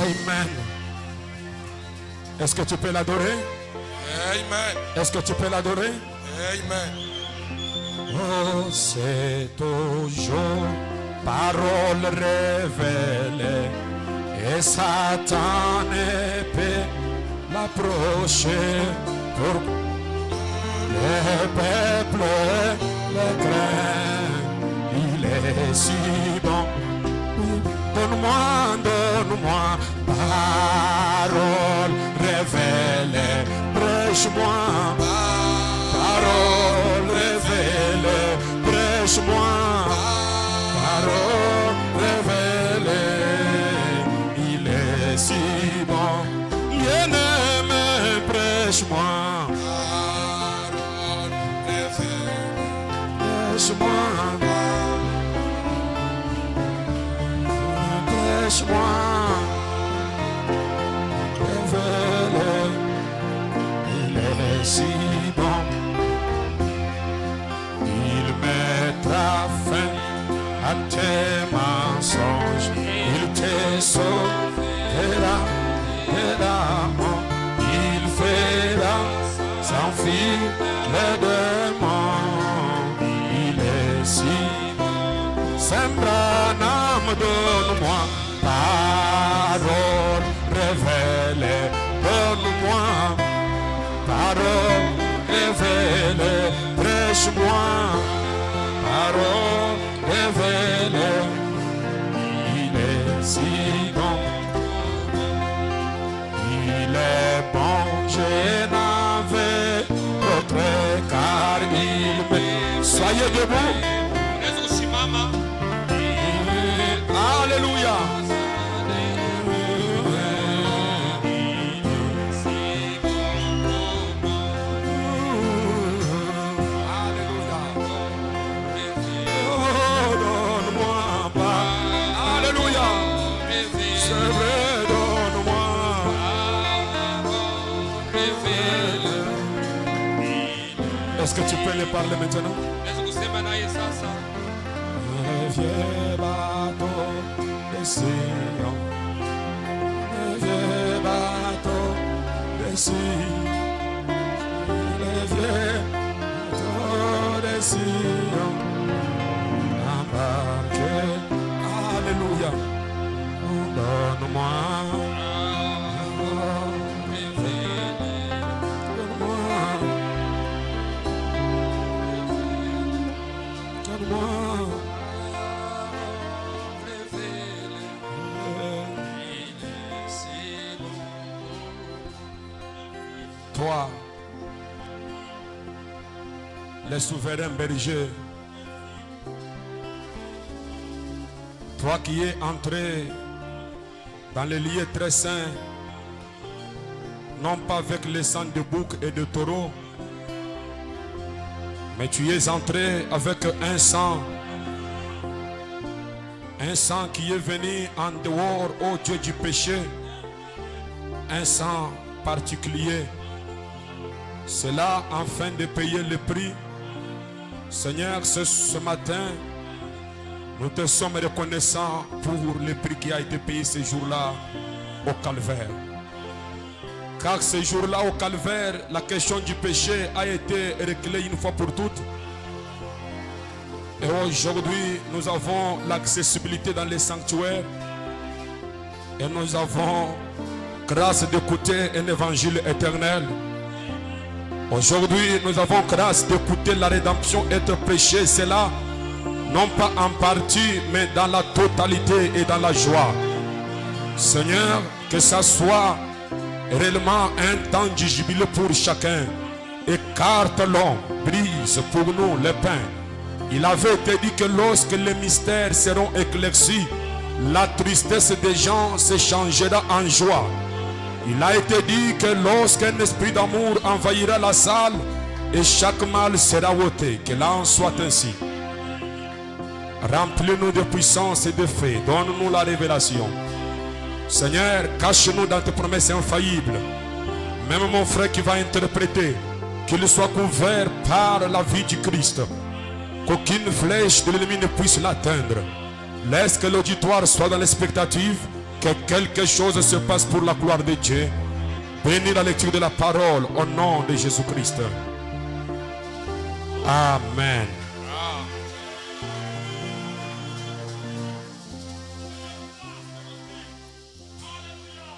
Amen. Est-ce que tu peux l'adorer? Amen. Est-ce que tu peux l'adorer? Amen. Oh, c'est toujours parole révélée et Satan ne peut l'approcher pour le peuple le craint. Il est si bon. Donne-moi, donne-moi parole révélée. Prêche-moi parole révélée. Prêche-moi parole révélée. Il est si bon. Bien-aimé, prêche-moi Parole révélée. prêche-moi prêche-moi révélé. Il est si bon. Il mettra fin à tes mensonges. Il te sauvera de la mort. Il fera s'enfuir les démons. Il est si bon. Sembranam, donne-moi parole révélée. Donne-moi parole révélée. Prêche-moi parole révélée. Il est si bon. Il est bon, je n'avais d'autre car il me... Soyez debout. Alléluia. Est-ce que tu peux les parler maintenant? Le vieux bateau de Sion, le vieux bateau de Sion, le vieux bateau de Sion, embarqué, alléluia, donne-moi. Toi, le souverain berger, toi qui es entré dans les lieux très saints, non pas avec le sang de bouc et de taureau, mais tu es entré avec un sang qui est venu en dehors, ô Dieu du péché, un sang particulier. Cela afin de payer le prix. Seigneur, ce matin, nous te sommes reconnaissants pour le prix qui a été payé ce jour-là au calvaire. Car ce jour-là au calvaire, la question du péché a été réglée une fois pour toutes. Et aujourd'hui, nous avons l'accessibilité dans les sanctuaires. Et nous avons grâce d'écouter un évangile éternel. Aujourd'hui, nous avons grâce d'écouter la rédemption être prêchée. C'est là, non pas en partie, mais dans la totalité et dans la joie. Seigneur, que ça soit réellement un temps de jubilé pour chacun. Écarte l'homme, brise pour nous le pain. Il avait été dit que lorsque les mystères seront éclaircis, la tristesse des gens se changera en joie. Il a été dit que lorsqu'un esprit d'amour envahira la salle, et chaque mal sera ôté. Que là en soit ainsi. Remplis-nous de puissance et de fait. Donne-nous la révélation. Seigneur, cache-nous dans tes promesses infaillibles. Même mon frère qui va interpréter, qu'il soit couvert par la vie du Christ. Qu'aucune flèche de l'ennemi ne puisse l'atteindre. Laisse que l'auditoire soit dans l'expectative Que quelque chose se passe pour la gloire de Dieu. Bénis la lecture de la parole au nom de Jésus-Christ. Amen.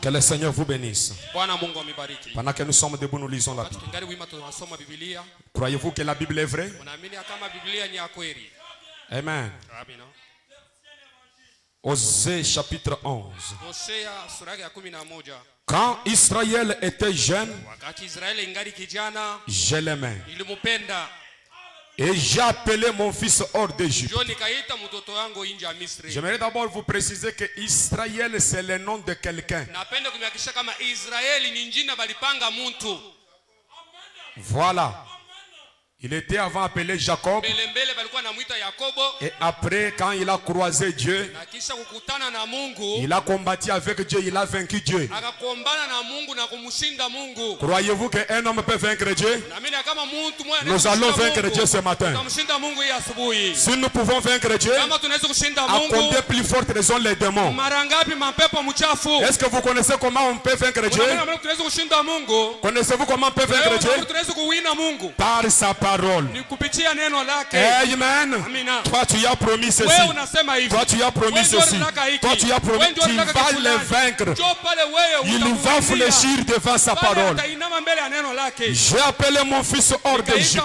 Que le Seigneur vous bénisse. Pendant que nous sommes debout, nous lisons la Bible. Croyez-vous que la Bible est vraie? Amen. Osée chapitre 11. Quand Israël était jeune, je l'aimais. Et j'ai appelé mon fils hors d'Égypte. J'aimerais d'abord vous préciser que Israël c'est le nom de quelqu'un. Voilà. Il était avant appelé Jacob. Et après, quand il a croisé Dieu, il a combattu avec Dieu, il a vaincu Dieu. Croyez-vous qu'un homme peut vaincre Dieu? Nous allons vaincre Dieu ce matin. Si nous pouvons vaincre Dieu, à combien plus forte raison les démons? Est-ce que vous connaissez comment on peut vaincre Dieu? Connaissez-vous comment on peut vaincre Dieu? Par sa parole. Amen. Toi tu as promis ceci. Toi tu as promis ceci. Toi tu as promis. Tu vas les vaincre. Il va fléchir devant sa parole. J'ai appelé mon fils hors d'Égypte.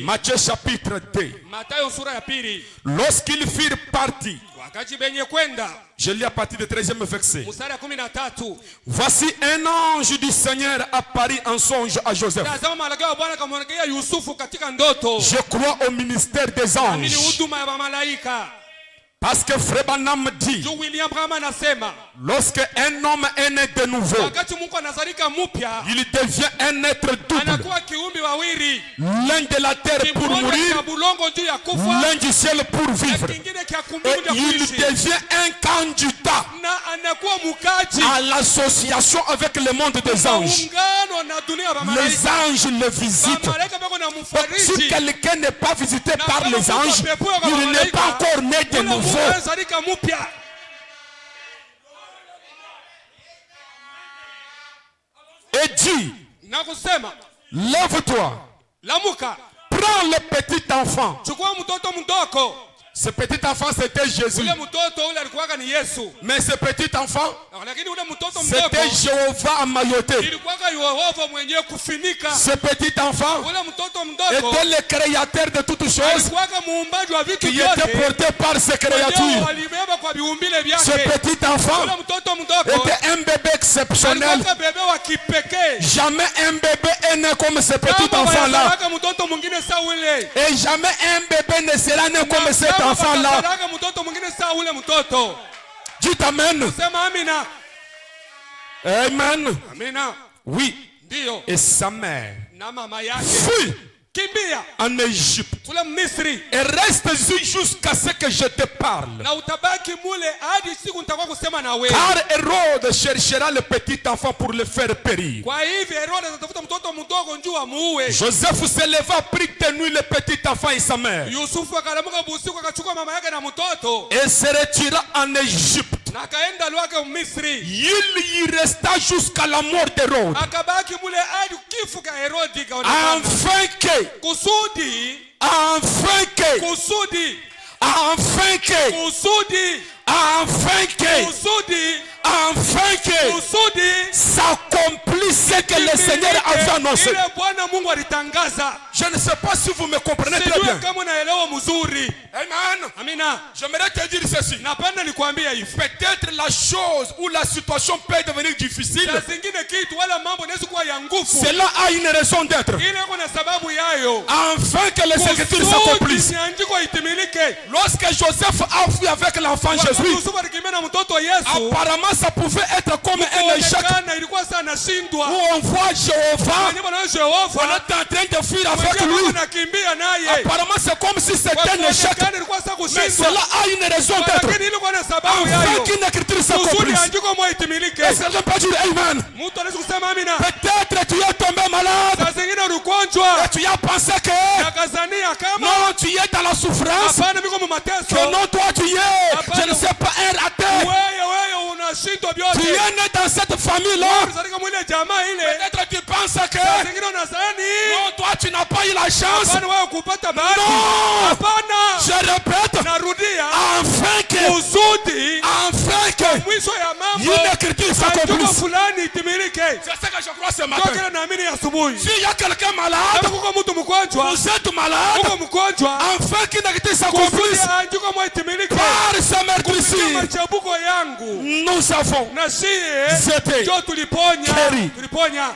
Matthieu chapitre 2. Lorsqu'ils firent partis, je lis à partir du 13e verset. Voici un ange du Seigneur apparut en songe à Joseph. Je crois au ministère des anges. Parce que Frère Branham dit, lorsque un homme est né de nouveau, il devient un être double. L'un de la terre pour mourir, l'un du ciel pour vivre. Et il devient un candidat à l'association avec le monde des anges. Les anges le visitent. Donc, si quelqu'un n'est pas visité par les anges, il n'est pas encore né de nouveau. Et dit, lève-toi, prends le petit enfant. Ce petit enfant c'était Jésus. Mais ce petit enfant c'était Jéhovah Amayoté. Ce petit enfant était le créateur de toutes choses qui était porté par ses créatures. Ce petit enfant était un bébé exceptionnel. Jamais un bébé est né comme ce petit enfant là. Et jamais un bébé ne sera né comme cet enfant là. Dites Amen. Amen. Oui. Et sa mère fuit en Égypte et reste jusqu'à ce que je te parle. Car Hérode cherchera le petit enfant pour le faire périr. Joseph se leva, prit de nuit le petit enfant et sa mère et se retira en Égypte. Il y resta jusqu'à la mort d'Hérode, afin que s'accomplisse ce que le Seigneur avait annoncé. Je ne sais pas si vous me comprenez très bien. Amen. J'aimerais te dire ceci. Peut-être la chose ou la situation peut devenir difficile. Cela a une raison d'être. Afin que les Écritures s'accomplissent. Lorsque Joseph a fui avec l'enfant Jésus, apparemment ça pouvait être comme un échec où on voit Jéhovah, on est en train de fuir avec lui. Apparemment c'est comme si c'était un échec. Mais cela a une raison d'être. Afin qu'une écriture s'accomplisse. Est-ce que je peux dire Amen? Peut-être tu es tombé malade et tu as pensé que non, tu es dans la souffrance, que non, toi tu es, je ne sais pas, un raté. Unashindwa Tu vyote. es né dans cette famille-là. Unazalika mwile jamaa ile. Peut-être tu penses que Saa zingine unasani. non, toi tu n'as pas eu la chance. Hapana wewe kupata bahati. Non. Hapana. Je répète, Narudia. afin que Mwisho ya mambo. une écriture s'accomplisse. Fulani itimilike. C'est ce que je crois ce Kwa matin. kile naamini asubuhi. S'il y a quelqu'un malade, Kuko mtu mgonjwa. vous êtes malade, Kuko mgonjwa. afin qu'une écriture s'accomplisse. Andiko mwa itimilike. Par ce mercredi, Machabuko yangu. nous avons Na sie. été Ndio tuliponya. Keri. Tuliponya.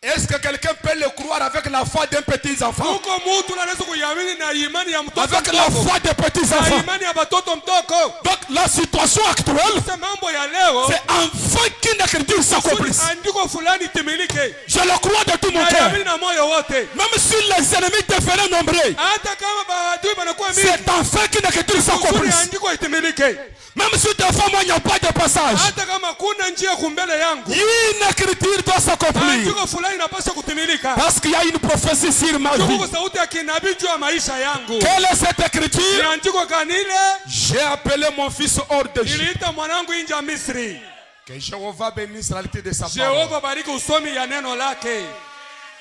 Est-ce que quelqu'un peut le croire avec la foi d'un petit enfant? Kuko mtu anaweza kuiamini na imani ya mtoto Avec la mdogo. foi des petits Na enfants. imani ya watoto mdogo. Donc la situation actuelle, Sasa mambo ya leo. c'est enfin qu'une écriture s'accomplisse. Andiko fulani itimilike. Je le crois de tout mon Na cœur. imani na moyo wote. Même si les ennemis devenaient nombreux, Hata kama maadui wanakuwa mingi. c'est enfin qu'une écriture s'accomplisse. Andiko itimilike. Même si des fois moi il n'y a pas de passage, Hata kama kuna njia kumbele yangu. une écriture doit s'accomplir. Andiko fulani inapaswa kutimilika. Parce qu'il y a une prophétie sur ma vie. Kuko sauti ya kinabii juu ya maisha yangu. Quelle est cette Ni écriture? andiko kanile. J'ai appelé mon fils hors de Dieu. Niliita mwanangu nje ya Misri. Que Jéhovah bénisse la réalité de sa parole. Jehova bariki usomi ya neno lake.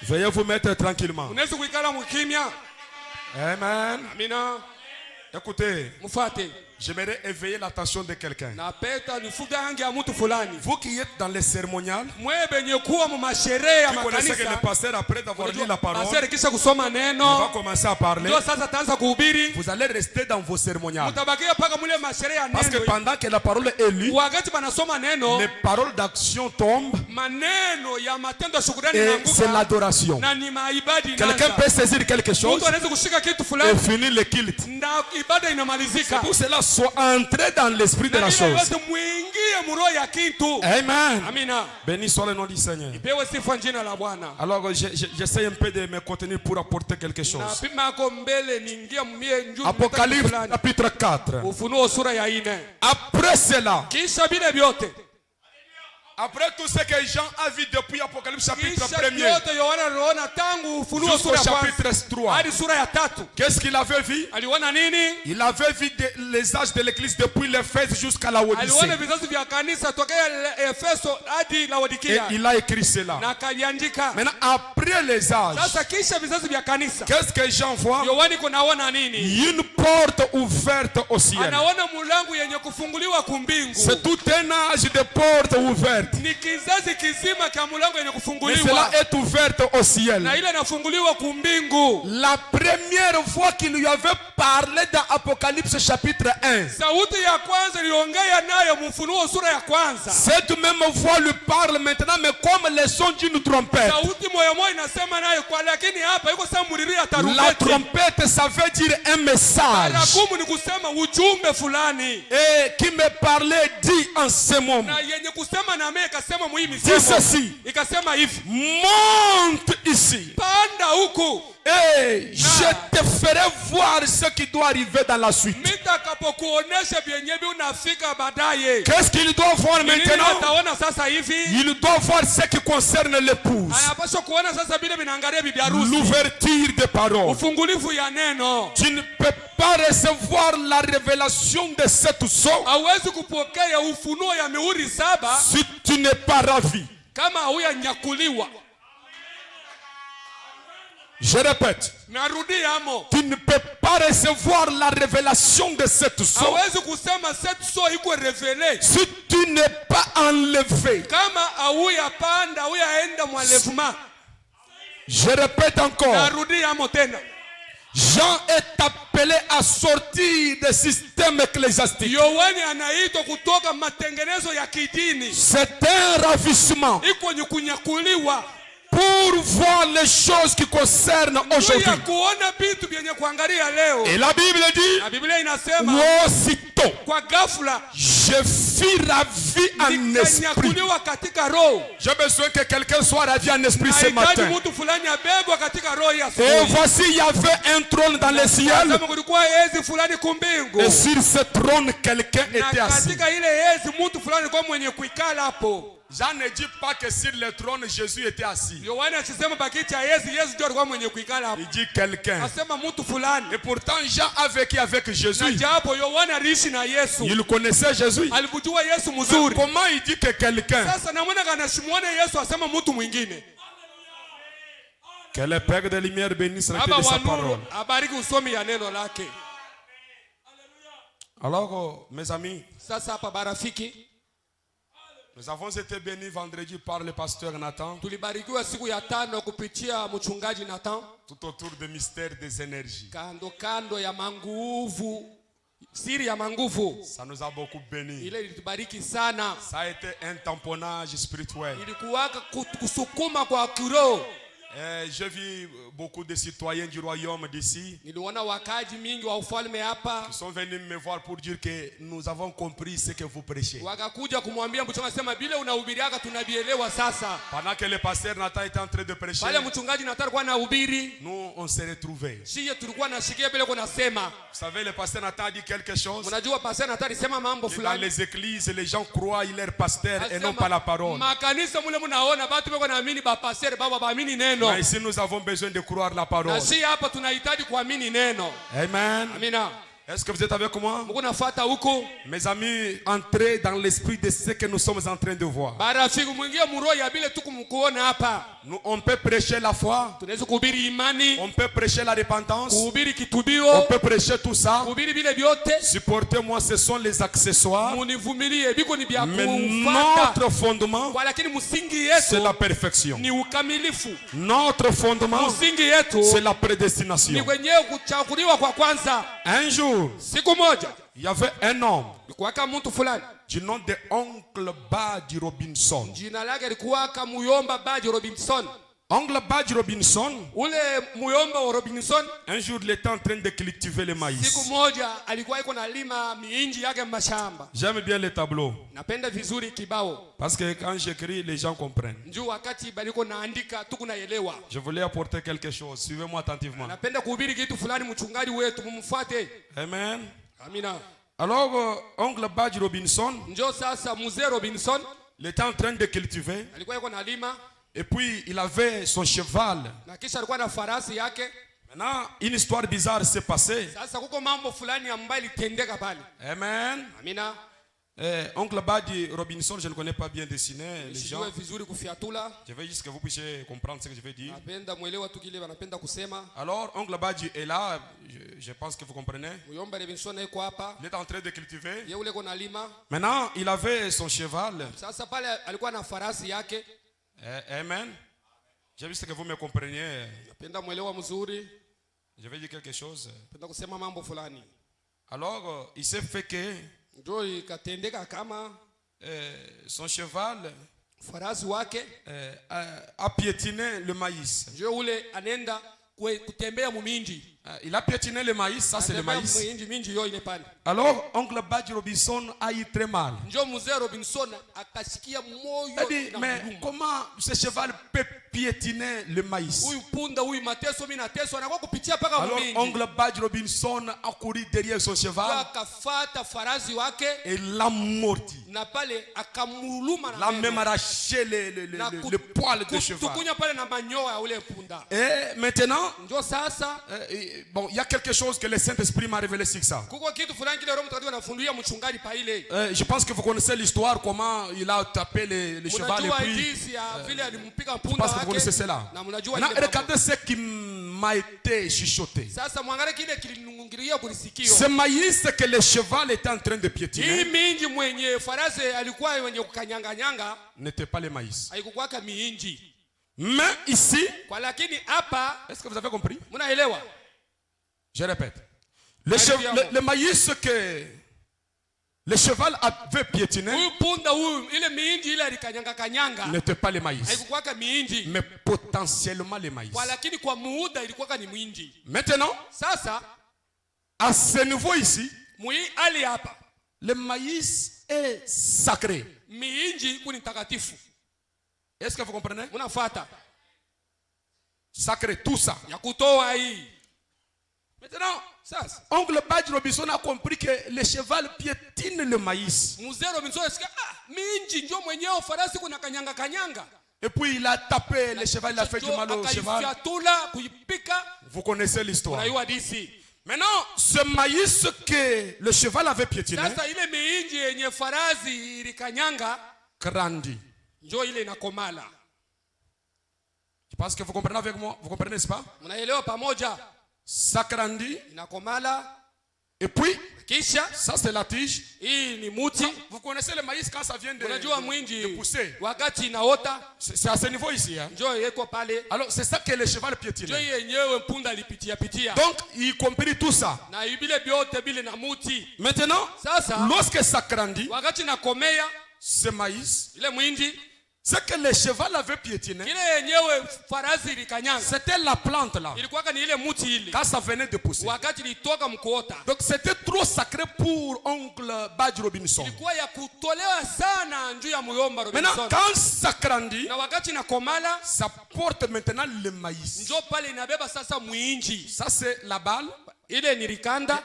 Veuillez vous mettre tranquillement. Unaweza kuikala mkimya. Amen. Amina. Écoutez, Mfuate. j'aimerais éveiller l'attention de quelqu'un. Napeta nifuga hangi ya mtu fulani. Vous qui êtes dans les cérémoniales, Mwe benye kuwa mu masherehe ya vous connaissez que le makanisa. pasteur, après d'avoir lu la parole, Pastor kisha kusoma il va neno. commencer à parler. Ndio sasa taanza kuhubiri. Vous allez rester dans vos cérémoniales. Mtabakia paka mule masherehe ya Parce que neno. pendant que la parole est lue, Wakati banasoma neno, les paroles d'action tombent maneno ya matendo ya shukrani et yanaanguka. c'est l'adoration. Na ni maibadi Quelqu'un inaanza. peut saisir quelque chose Mtu anaweza kushika kitu et fulani finir le culte. na ibada inamalizika. Pour cela, soit entré dans l'esprit de Na la ile chose. yote muingie muroho ya kitu. Amen. Amina. Béni soit le nom du Seigneur. Pewe sifa jina la Bwana. Alors, j'essaie un peu de me contenir pour apporter quelque chose. Na pima yako mbele niingia mie njoo. Apocalypse chapitre 4. Ufunuo sura ya 4. Après cela, Kisha vile vyote. après tout ce que Jean a vu depuis Apocalypse chapitre Kisha 1er vyote Yohana aliona tangu Ufunuo jusqu'au sura ya chapitre kwanza 3, hadi sura ya 3. qu'est-ce qu'il avait vu? Aliona nini? Il avait vu les âges de l'église depuis l'Éphèse jusqu'à la Odyssée. Aliona vizazi vya kanisa tokea Efeso hadi Et Laodikia. il a écrit cela. Na kaliandika. Maintenant, après les âges, Sasa kisha vizazi vya kanisa. qu'est-ce que Jean voit? Yohani kunaona nini? Une porte ouverte au ciel. Anaona mulango yenye kufunguliwa kumbingu. C'est tout un âge de portes ouvertes. Ni kizazi kizima cha mulango yenye Mais kufunguliwa. cela est ouverte au ciel. Na ile inafunguliwa kumbingu. La première fois qu'il lui avait parlé dans Apocalypse chapitre 1, Sauti ya kwanza iliongea nayo mfunuo sura ya kwanza. cette même voix lui parle maintenant, mais comme le son d'une trompette. Sauti moyo moyo inasema nayo kwa lakini hapa iko sasa mlilio ya La tarumbeta. trompette, ça veut dire un message. Baragumu ni kusema ujumbe fulani. Et qui me parlait dit en ce moment, Na yenye kusema na mimi ikasema muhimu dis ceci, ikasema hivi. monte ici. Panda huku. Et je te ferai voir ce qui doit arriver dans la suite. Nitakapokuonesha vyenye unafika baadaye. Qu'est-ce qu'il doit voir maintenant? Ataona sasa hivi. Il doit voir ce qui concerne l'épouse. Anapaswa kuona sasa vile vinaangalia bibi harusi. L'ouverture des paroles. Ufungulivu ya neno. Tu ne peux pas recevoir la révélation de cette sceau Hawezi kupokea ufunuo ya mihuri 7 si tu n'es pas ravi. kama huyanyakuliwa. Je répète, Narudi amo. tu ne peux pas recevoir la révélation de cette sceau Hawezi kusema cette so iko revele si tu n'es pas enlevé. kama hauyapanda huyaenda mwalevuma. Je répète encore, Narudi amo tena. Jean est appelé à sortir des systèmes ecclésiastiques. Yohani anaitwa kutoka matengenezo ya kidini. C'est un ravissement Iko ni kunyakuliwa. pour voir les choses qui concernent aujourd'hui. Ya kuona vitu vyenye kuangalia leo. Et la Bible dit, Na Biblia inasema aussitôt, kwa ghafla je fus ravi en esprit. nikanyakuliwa katika roho. J'ai besoin que quelqu'un soit ravi en esprit ce Nahitaji matin. mtu fulani abebwa katika roho ya Et asubuhi. voici, il y avait un trône dans le ciel. Kama kulikuwa ezi fulani kumbingu. Et sur ce trône, quelqu'un Na était assis. katika ile ezi mtu fulani kwa mwenye kuikala hapo. Jean ne dit pas que sur le trône Jésus était assis. Yohana asema pakiti ya Yesu ndio alikuwa mwenye kuikala hapo. Il dit quelqu'un. Asema mtu fulani. Et pourtant Jean a vécu avec Jésus. Na japo Yohana aliishi na Yesu. Il connaissait Jésus. Alijua Yesu mzuri. Comment il dit que quelqu'un? Sasa namwona kanashimuona Yesu asema mtu mwingine. Que le Père de lumière bénisse la de sa parole. Abariki usomi ya neno lake. Alors mes amis, sasa hapa barafiki, nous avons été bénis vendredi par le pasteur Nathan. Tulibarikiwa siku ya tano kupitia mchungaji Nathan. Tout autour des mystères des énergies. Kando ya manguvu, siri ya manguvu. Ça nous a beaucoup bénis. Ile ilitubariki sana. Ça a été un tamponnage spirituel. Ilikuwaka kusukuma kwa kiroho. J'ai vu beaucoup de citoyens du royaume d'ici qui sont venus me voir pour dire que nous avons compris ce que vous prêchez. Pendant que le pasteur Nathan était en train de prêcher, nous on s'est retrouvés. Vous savez, le pasteur Nathan a dit quelque chose. Dans les églises, les gens croient il est pasteur et non pas la parole. Mais ici nous avons besoin de croire la parole. Amen. Est-ce que vous êtes avec moi? Mes amis, entrez dans l'esprit de ce que nous sommes en train de voir. On peut prêcher la foi. On peut prêcher la repentance. On peut prêcher tout ça. Supportez-moi, ce sont les accessoires. Mais notre fondement, c'est la perfection. Notre fondement, c'est la prédestination. Un jour, il y avait un homme du nom de Oncle Buddy Robinson. Oncle Buddy Robinson, un jour il était en train de cultiver le maïs. J'aime bien les tableaux. Parce que quand j'écris, les gens comprennent. Je voulais apporter quelque chose. Suivez-moi attentivement. Amen. Alors, Oncle Buddy Robinson, il était en train de cultiver. Et puis il avait son cheval. Maintenant, une histoire bizarre s'est passée. Amen. Oncle Buddy Robinson, je ne connais pas bien dessiner les gens. Je veux juste que vous puissiez comprendre ce que je veux dire. Alors, Oncle Buddy est là. Je pense que vous comprenez. Il est en train de cultiver. Maintenant, il avait son cheval. Amen. J'ai vu que vous me compreniez. Je vais dire quelque chose. Alors, il s'est fait que son cheval a piétiné le maïs. Il a piétiné le maïs, ça c'est le maïs. Alors, Oncle Buddy Robinson a eu très mal. Il a dit, mais comment ce cheval peut piétiner le maïs? Alors, Oncle Buddy Robinson a couru derrière son cheval et l'a mordi. L'a même arraché le poil de cheval. Et maintenant, bon, il y a quelque chose que le Saint-Esprit m'a révélé sur ça. Je pense que vous connaissez l'histoire, comment il a tapé le cheval et puis je pense que vous connaissez cela. Maintenant, regardez ce qui m'a été chuchoté. Ce maïs que le cheval était en train de piétiner n'était pas le maïs. Mais ici, est-ce que vous avez compris? Je répète. Le maïs que le cheval avait piétiné n'était pas le maïs, mais potentiellement le maïs. Maintenant, à ce niveau ici, le maïs est sacré. Est-ce que vous comprenez? Sacré, tout ça. Maintenant, Oncle Buddy Robinson a compris que le cheval piétine le maïs. minji ndio mwenyewe farasi kuna kanyanga. Et puis il a tapé le cheval, il a fait du mal au cheval. Vous connaissez l'histoire. Maintenant, ce maïs que le cheval avait piétiné grandit. Je pense que vous comprenez avec moi. Vous comprenez, n'est-ce pas? Ça grandit. Et puis, ça c'est la tige. Vous connaissez le maïs quand ça vient de pousser. C'est à ce niveau ici. Hein? Alors c'est ça que le cheval piétine. Donc il comprit tout ça. Maintenant, lorsque ça grandit, ce maïs, c'est que le cheval avait piétiné. C'était la plante là. Quand ça venait de pousser. Donc c'était trop sacré pour oncle Badji Robinson. Maintenant quand ça grandit, ça porte maintenant le maïs. Ça c'est la balle.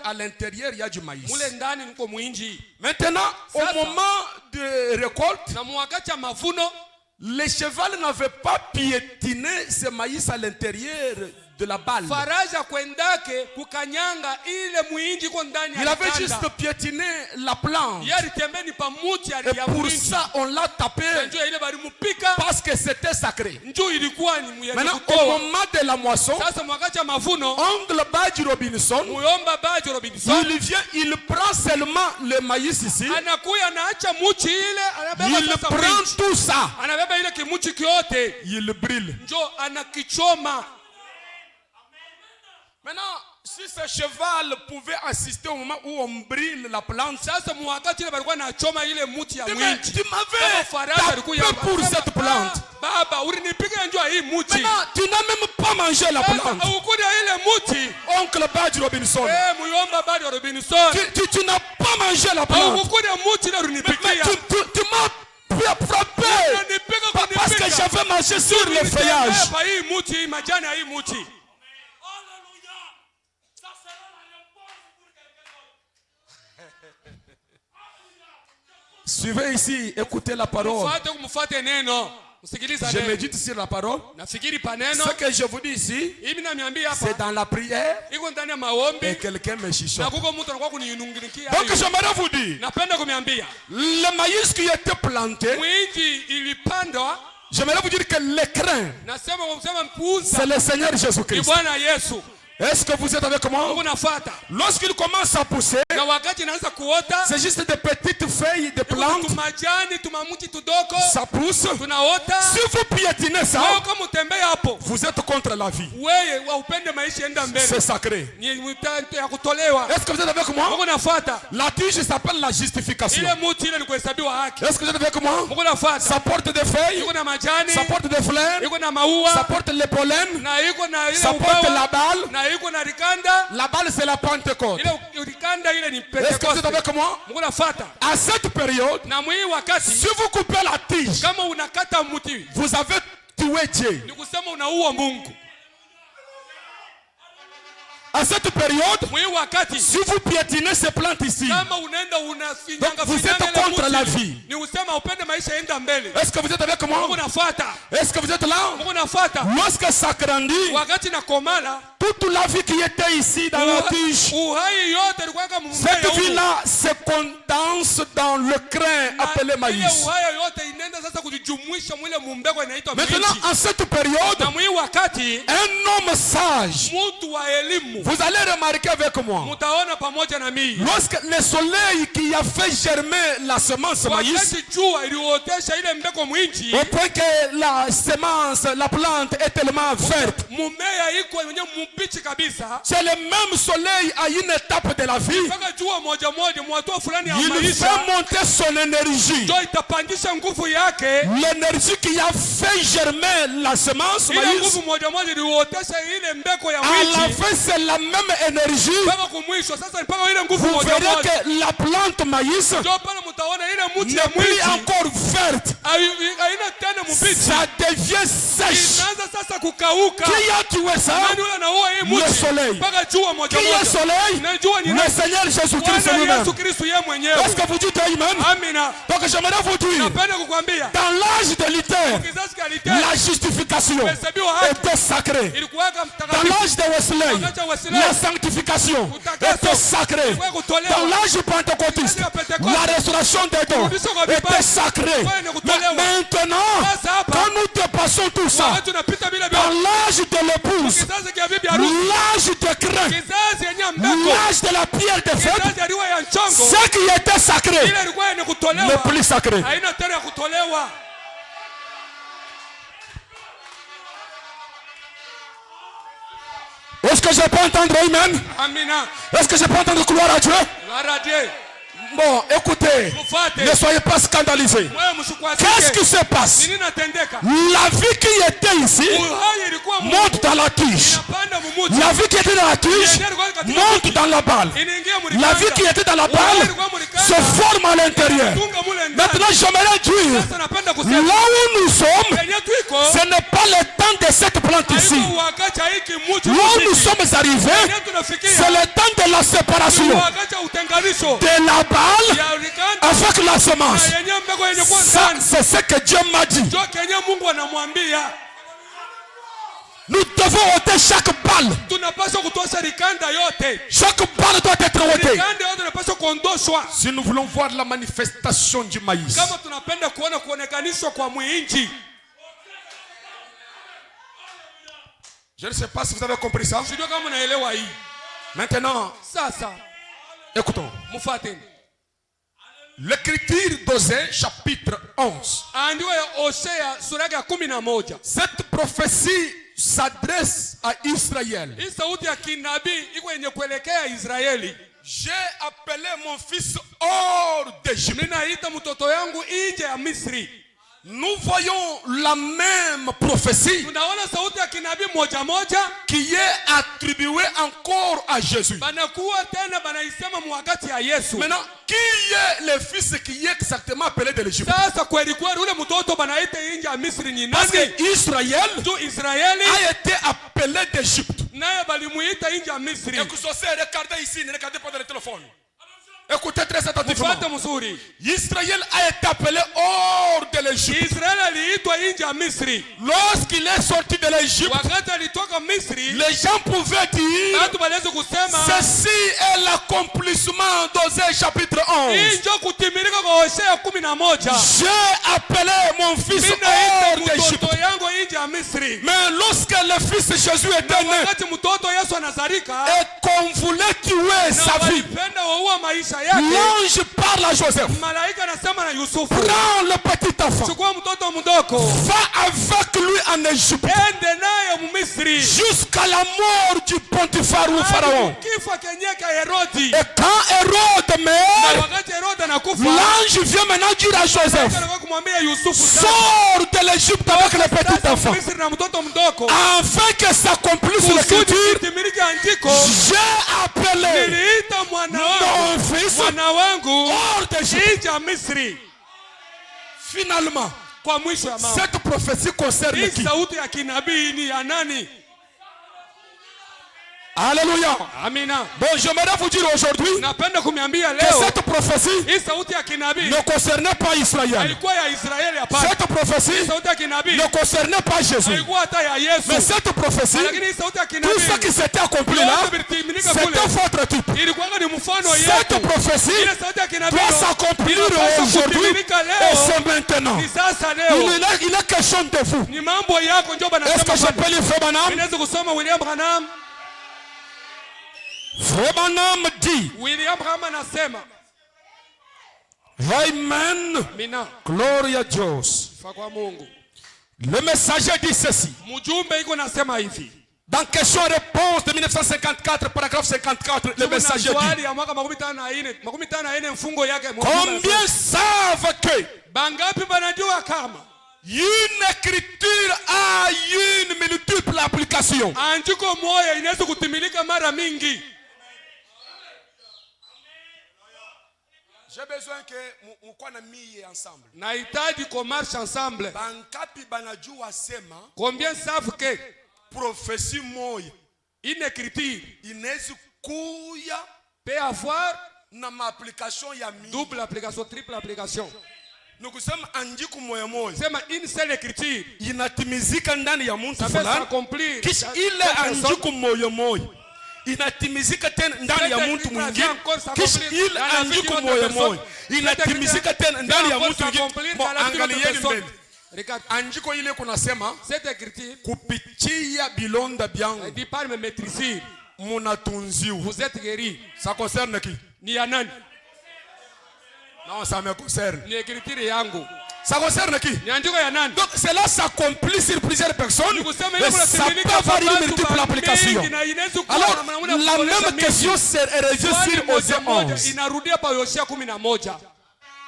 À l'intérieur il y a du maïs. Maintenant au moment de récolte, le cheval n'avait pas piétiné ce maïs à l'intérieur de la balle. Il avait juste piétiné la plante. Et pour ça on l'a tapé parce que c'était sacré. Maintenant au moment de la moisson, oncle Badji Robinson, il vient, il prend seulement le maïs ici. Il prend tout ça. Il brûle. Maintenant, si ce cheval pouvait assister au moment où on brûle la plante, tu m'avais tapé pour cette plante. Maintenant, tu n'as même pas mangé la plante. Oncle Badji Robinson, tu n'as pas mangé la plante. Tu m'as frappé parce que j'avais marché sur le feuillage. Suivez ici, écoutez la parole. Je médite sur la parole. Ce que je vous dis ici, c'est dans la prière et quelqu'un me chichote. Donc j'aimerais vous dire, le maïs qui était planté, j'aimerais vous dire que l'écrin, c'est le Seigneur Jésus-Christ. Est-ce que vous êtes avec moi? Lorsqu'il commence à pousser, c'est juste des petites feuilles de plantes. Ça pousse. Si vous piétinez ça, vous êtes contre la vie. C'est sacré. Est-ce que vous êtes avec moi? La tige s'appelle la justification. Est-ce que vous êtes avec moi? Ça porte des feuilles, ça porte des fleurs, ça porte les pollens, ça porte la balle. La balle c'est la Pentecôte. Est-ce que vous êtes avec moi? À cette période, si vous coupez la tige, vous avez tué Dieu. À cette période, si vous piétinez ces plantes ici, donc vous êtes contre la vie. Est-ce que vous êtes avec moi? Est-ce que vous êtes là? Lorsque ça grandit, toute la vie qui était ici dans la tige, cette vie-là se condense dans le crin appelé maïs. Maintenant, en cette période, un homme sage, vous allez remarquer avec moi, lorsque le soleil qui a fait germer la semence maïs, au point que la semence, la plante est tellement verte, c'est le même soleil à une étape de la vie. Il fait monter son énergie. L'énergie qui a fait germer la semence maïs, à la fin c'est la même énergie. Vous verrez que la plante maïs n'est plus encore verte. Ça devient sèche. Qui a tué ça? Le soleil. Qui est le soleil? Le Seigneur Jésus-Christ lui-même. Est-ce que vous dites Amen? Donc j'aimerais vous dire, dans l'âge de Luther, la justification était sacrée. Dans l'âge de Wesley, la sanctification était sacrée. Dans l'âge pentecôtiste, la restauration des dons était sacrée. Maintenant, quand nous dépassons tout ça, dans l'âge de l'épouse, l'âge de crainte, l'âge de la pierre de fête, ce qui était sacré n'est plus sacré. Est-ce que je peux entendre Amen? Est-ce que je peux entendre gloire à Dieu? Bon, écoutez, ne soyez pas scandalisés. Qu'est-ce qui se passe? La vie qui était ici monte dans la tige. La vie qui était dans la tige monte dans la balle. La vie qui était dans la balle se forme à l'intérieur. Maintenant, j'aimerais dire, là où nous sommes, ce n'est pas le temps de cette plante ici. Là où nous sommes arrivés, c'est le temps de la séparation de la balle avec la semence. Ça, c'est ce que Dieu m'a dit. Nous devons ôter chaque balle. Chaque balle doit être ôtée. Si nous voulons voir la manifestation du maïs, je ne sais pas si vous avez compris ça. Maintenant, écoutons. L'écriture d'Osée chapitre 11. Cette prophétie s'adresse à Israël. J'ai appelé mon fils hors d'Égypte. Nous voyons la même prophétie qui est attribuée encore à Jésus. Maintenant, qui est le fils qui est exactement appelé de l'Égypte? Parce que Israël a été appelé d'Égypte. Et que ce soit regardez ici, ne regardez pas dans le téléphone. Écoutez très attentivement. Israël a été appelé hors de l'Égypte. Lorsqu'il est sorti de l'Égypte, les gens pouvaient dire ceci est l'accomplissement d'Osée chapitre 11. J'ai appelé mon fils hors d'Égypte. Mais lorsque le fils Jésus était né et qu'on voulait tuer sa vie, l'ange parle à Joseph. Prends le petit enfant. Va avec lui en Égypte. Jusqu'à la mort du pontifar ou pharaon. Et quand Hérode meurt, l'ange vient maintenant dire à Joseph, sors de l'Égypte avec le petit enfant. Afin que s'accomplisse l'écriture, j'ai appelé mon fils hors d'Égypte. Finalement, cette prophétie concerne qui? Alléluia. Bon, j'aimerais vous dire aujourd'hui que cette prophétie ne concernait pas Israël. Cette prophétie ne concernait pas Jésus. Mais cette prophétie, tout ce qui s'était accompli là, c'était votre type. Cette prophétie doit s'accomplir aujourd'hui et c'est maintenant. Il est question de vous. Est-ce que je peux lire Frère Branham? Frère Branham dit, Amen, gloria a Dios. Le messager dit ceci. Dans question-réponse de 1954, paragraphe 54, le messager dit, combien savent que une écriture a une multiple application? J'ai besoin que mukwana miye ensemble. Nahitaji qu'on marche ensemble. Bangapi banajua sema. Combien savent que prophétie moya. Une écriture. Inaweza kuya. Peut avoir. Na application ya mi. Double application, triple application. Nukusema andiko moya moya. Sema une seule écriture. Inatimizika ndani ya mtu fulani. Ça peut s'accomplir. Kisha ile andiko moya moya. Inatimizika tena ndani ya mtu mwingine. Kisha ile andiko moya moya. Inatimizika tena ndani ya mtu mwingine. Angalieni mbele. Andiko ile kunasema. Cette écriture. Kupitia bilonda byangu. Dit par me maîtriser. Munatunziwa. Vous êtes guéri. Ça concerne qui? Ni ya nani? Non, ça me concerne. Ni écriture yangu. Ça concerne qui? Ni andiko ya nani? Donc cela s'accomplit sur plusieurs personnes. Mais ça peut varier multiples applications. Alors la même question revient sur Osée 11. Inarudia pa Yoshia 11.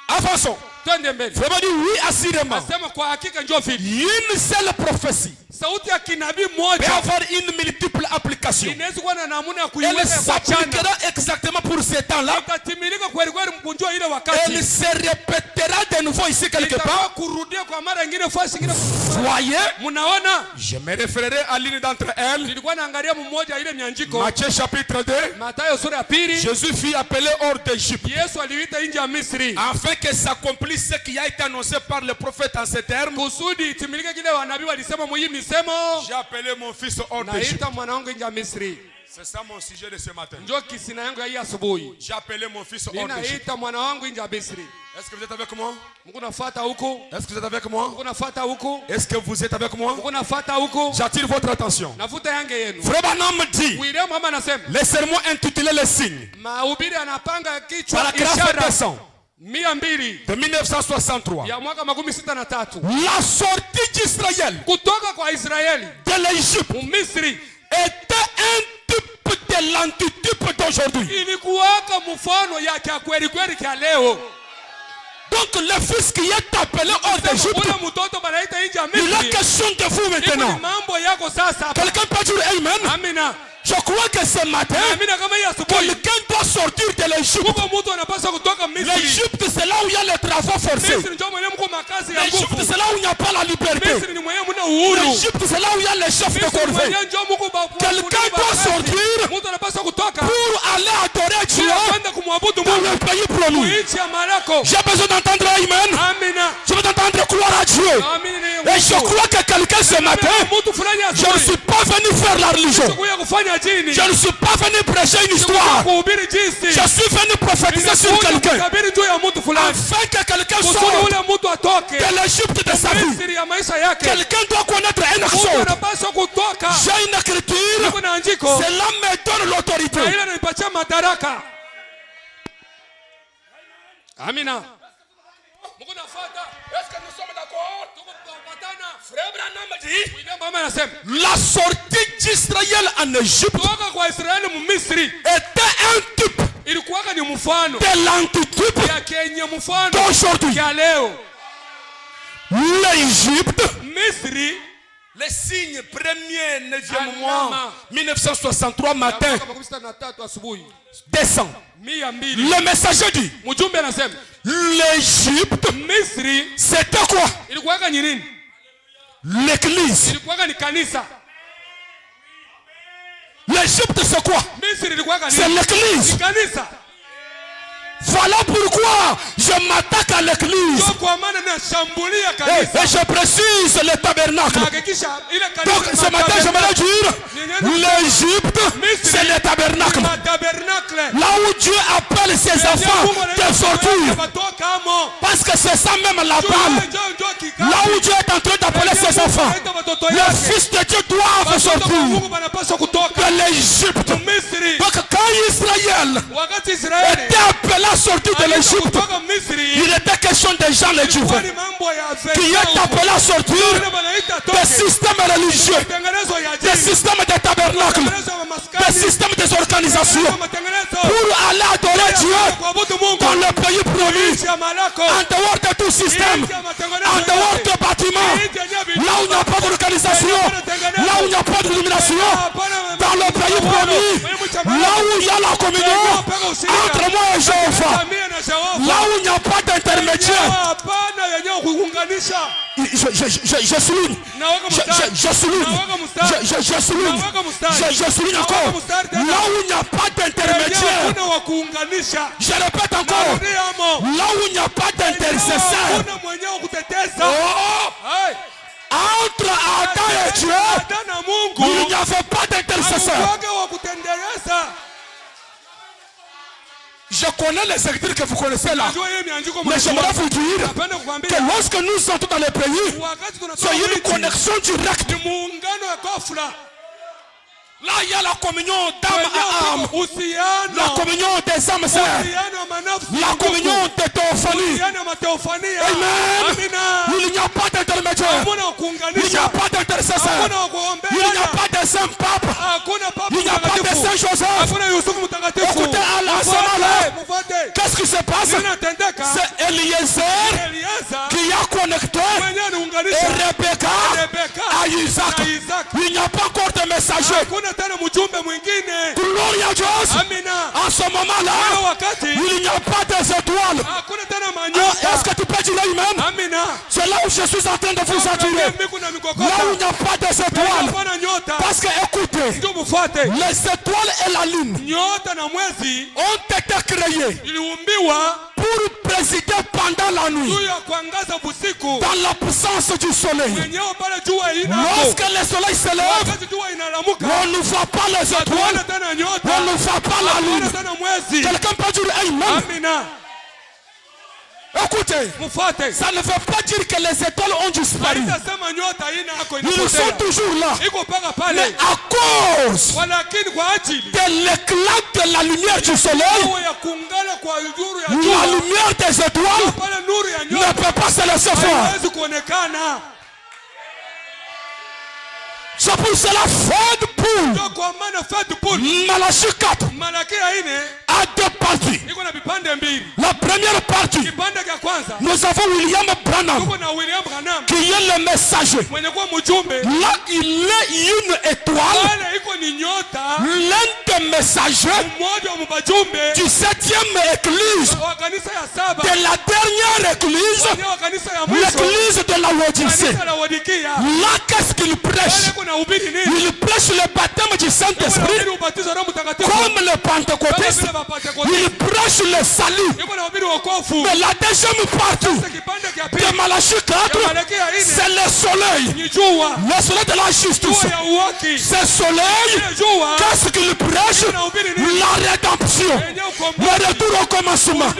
Avançons. Twende mbele. Vraiment dit oui assurément. Nasema kwa hakika njoo vipi? Une seule prophétie. Sauti ya kinabii moja peut avoir une multiple application. Inaweza kuwa na namna ya Elle kuiweka kwa chana. s'appliquera exactement pour ce temps-là. Itatimilika kweli kweli mkunjua ile wakati. Elle se répétera de nouveau ici quelque part. Kurudia kwa mara nyingine fasi nyingine. Voyez? Mnaona? Je me référerai à l'une d'entre elles. Nilikuwa naangalia mmoja ile mianjiko. Matthieu chapitre 2. Mathayo sura ya pili. Jésus fut appelé hors d'Égypte. Yesu aliita nje ya Misri. Afin que s'accomplisse ce qui a été annoncé par le prophète en ces termes. Kusudi itimilike kile wanabii walisema mwa hii misemo. J'ai appelé mon fils hors d'Égypte. Naita mwana wangu nje ya Misri. C'est ça mon sujet de ce matin. Njoo kisina yangu ya hii asubuhi. J'ai appelé mon fils hors d'Égypte. Naita mwana wangu nje ya Misri. Est-ce que vous êtes avec moi? Mungu nafuata huko. Est-ce que vous êtes avec moi? Mungu nafuata huko. Est-ce que vous êtes avec moi? Mungu nafuata huko. J'attire votre attention. Nafuta yange yenu. Frère Branham dit. William mama anasema. Le sermon intitulé Les signes. Mahubiri anapanga kichwa Paragraphe 200. 200 de 1963. ya mwaka 63. La sortie d'Israël kutoka kwa Israeli de l'Égypte Misri était un type de l'antitype d'aujourd'hui. Ilikuwaka mfano ya kia kweli kweli kia leo. Donc le fils qui est appelé hors d'Égypte, il est question de vous maintenant. Quelqu'un peut dire Amen? Amina. Je crois que ce matin, quelqu'un doit sortir de l'Égypte. L'Égypte, c'est là où il y a les travaux forcés. L'Égypte, c'est là où il n'y a pas la liberté. L'Égypte, c'est là où il y a les chefs de corvée. Quelqu'un doit sortir pour aller adorer Dieu dans le pays promis. J'ai besoin d'entendre Amen. Je veux entendre croire à Dieu. Et je crois que quelqu'un ce matin, je ne suis pas venu faire la religion. Je ne suis pas venu prêcher une histoire. Je suis venu prophétiser sur quelqu'un. Afin que quelqu'un sorte de l'Égypte de sa vie. Quelqu'un doit connaître une chose. J'ai une écriture. Cela me donne l'autorité. Amina. Est-ce que nous sommes d'accord? Frère Branham dit, la sortie d'Israël en Égypte était un type de l'antitype d'aujourd'hui. L'Égypte, les signes premier 9e mois 1963 matin descend. Le messager dit, l'Égypte, c'était quoi? L'église. L'Égypte c'est quoi? C'est l'église. Voilà pourquoi je m'attaque à l'église. Et je précise le tabernacle. Donc ce matin j'aimerais dire, l'Égypte c'est le tabernacle. Là où Dieu appelle ses enfants de sortir. Parce que c'est ça même la balle. Là où Dieu est en train d'appeler ses enfants. Le Fils de Dieu doit sortir de l'Égypte. Donc quand Israël était appelé à sortir de l'Égypte, il était question des gens les Juifs qui est appelé à sortir des systèmes religieux, des systèmes de tabernacles, des systèmes des organisations pour aller adorer Dieu dans le pays promis, en dehors de tout système, en dehors de bâtiments, là où il n'y a pas d'organisation, là où il n'y a pas d'illumination, dans le pays promis, là où il y a la communion entre moi et Jéhovah, là où il n'y a pas d'intermédiaire. Je souligne encore, là où il n'y a pas d'intermédiaire. Je répète encore, là où il n'y a pas d'intercesseur. Entre Adam et Dieu, il n'y avait pas d'intercesseur. Je connais les écritures que vous connaissez là, mais j'aimerais vous dire que lorsque nous sommes dans les pays, c'est une connexion directe. Là, il y a la communion d'âme à âme, la communion des âmes sœurs, la communion des théophanies. Amen. Il n'y a pas d'intermédiaire, il n'y a pas d'intercesseur, il n'y a pas de saint pape, il n'y a pas de saint Joseph. Écoutez à la qu'est-ce qui se passe? C'est Eliezer qui a connecté Rebecca à Isaac. Il n'y a pas encore de messager. Gloria a Dieu. En ce moment-là, il n'y a pas des étoiles. Est-ce que tu peux dire amen? C'est là où je suis en train de vous attirer. Là où il n'y a pas des étoiles. Parce que écoutez, les étoiles et la lune ont été créées pour présider pendant la nuit dans la puissance du soleil. Lorsque le soleil se lève, on ne voit pas les étoiles, on ne voit pas la lune. Quelqu'un peut dire amen? Écoutez, ça ne veut pas dire que les étoiles ont disparu. Ils sont toujours là. Mais à cause de l'éclat de la lumière du soleil, la lumière des étoiles ne peut pas se laisser faire. C'est pour cela fait de poule. Malachie 4 a deux parties. La première partie, nous avons William Branham qui est le messager. Là, il est une étoile, l'un des messagers du 7e église, de la dernière église, l'église de la Odyssée. Là, qu'est-ce qu'il prêche? Il prêche le baptême du Saint-Esprit comme le pentecôtiste. Il prêche le salut. Mais la deuxième partie de Malachie 4, c'est le soleil. Le soleil de la justice. Ce soleil, qu'est-ce qu'il prêche? La rédemption. Le retour au commencement.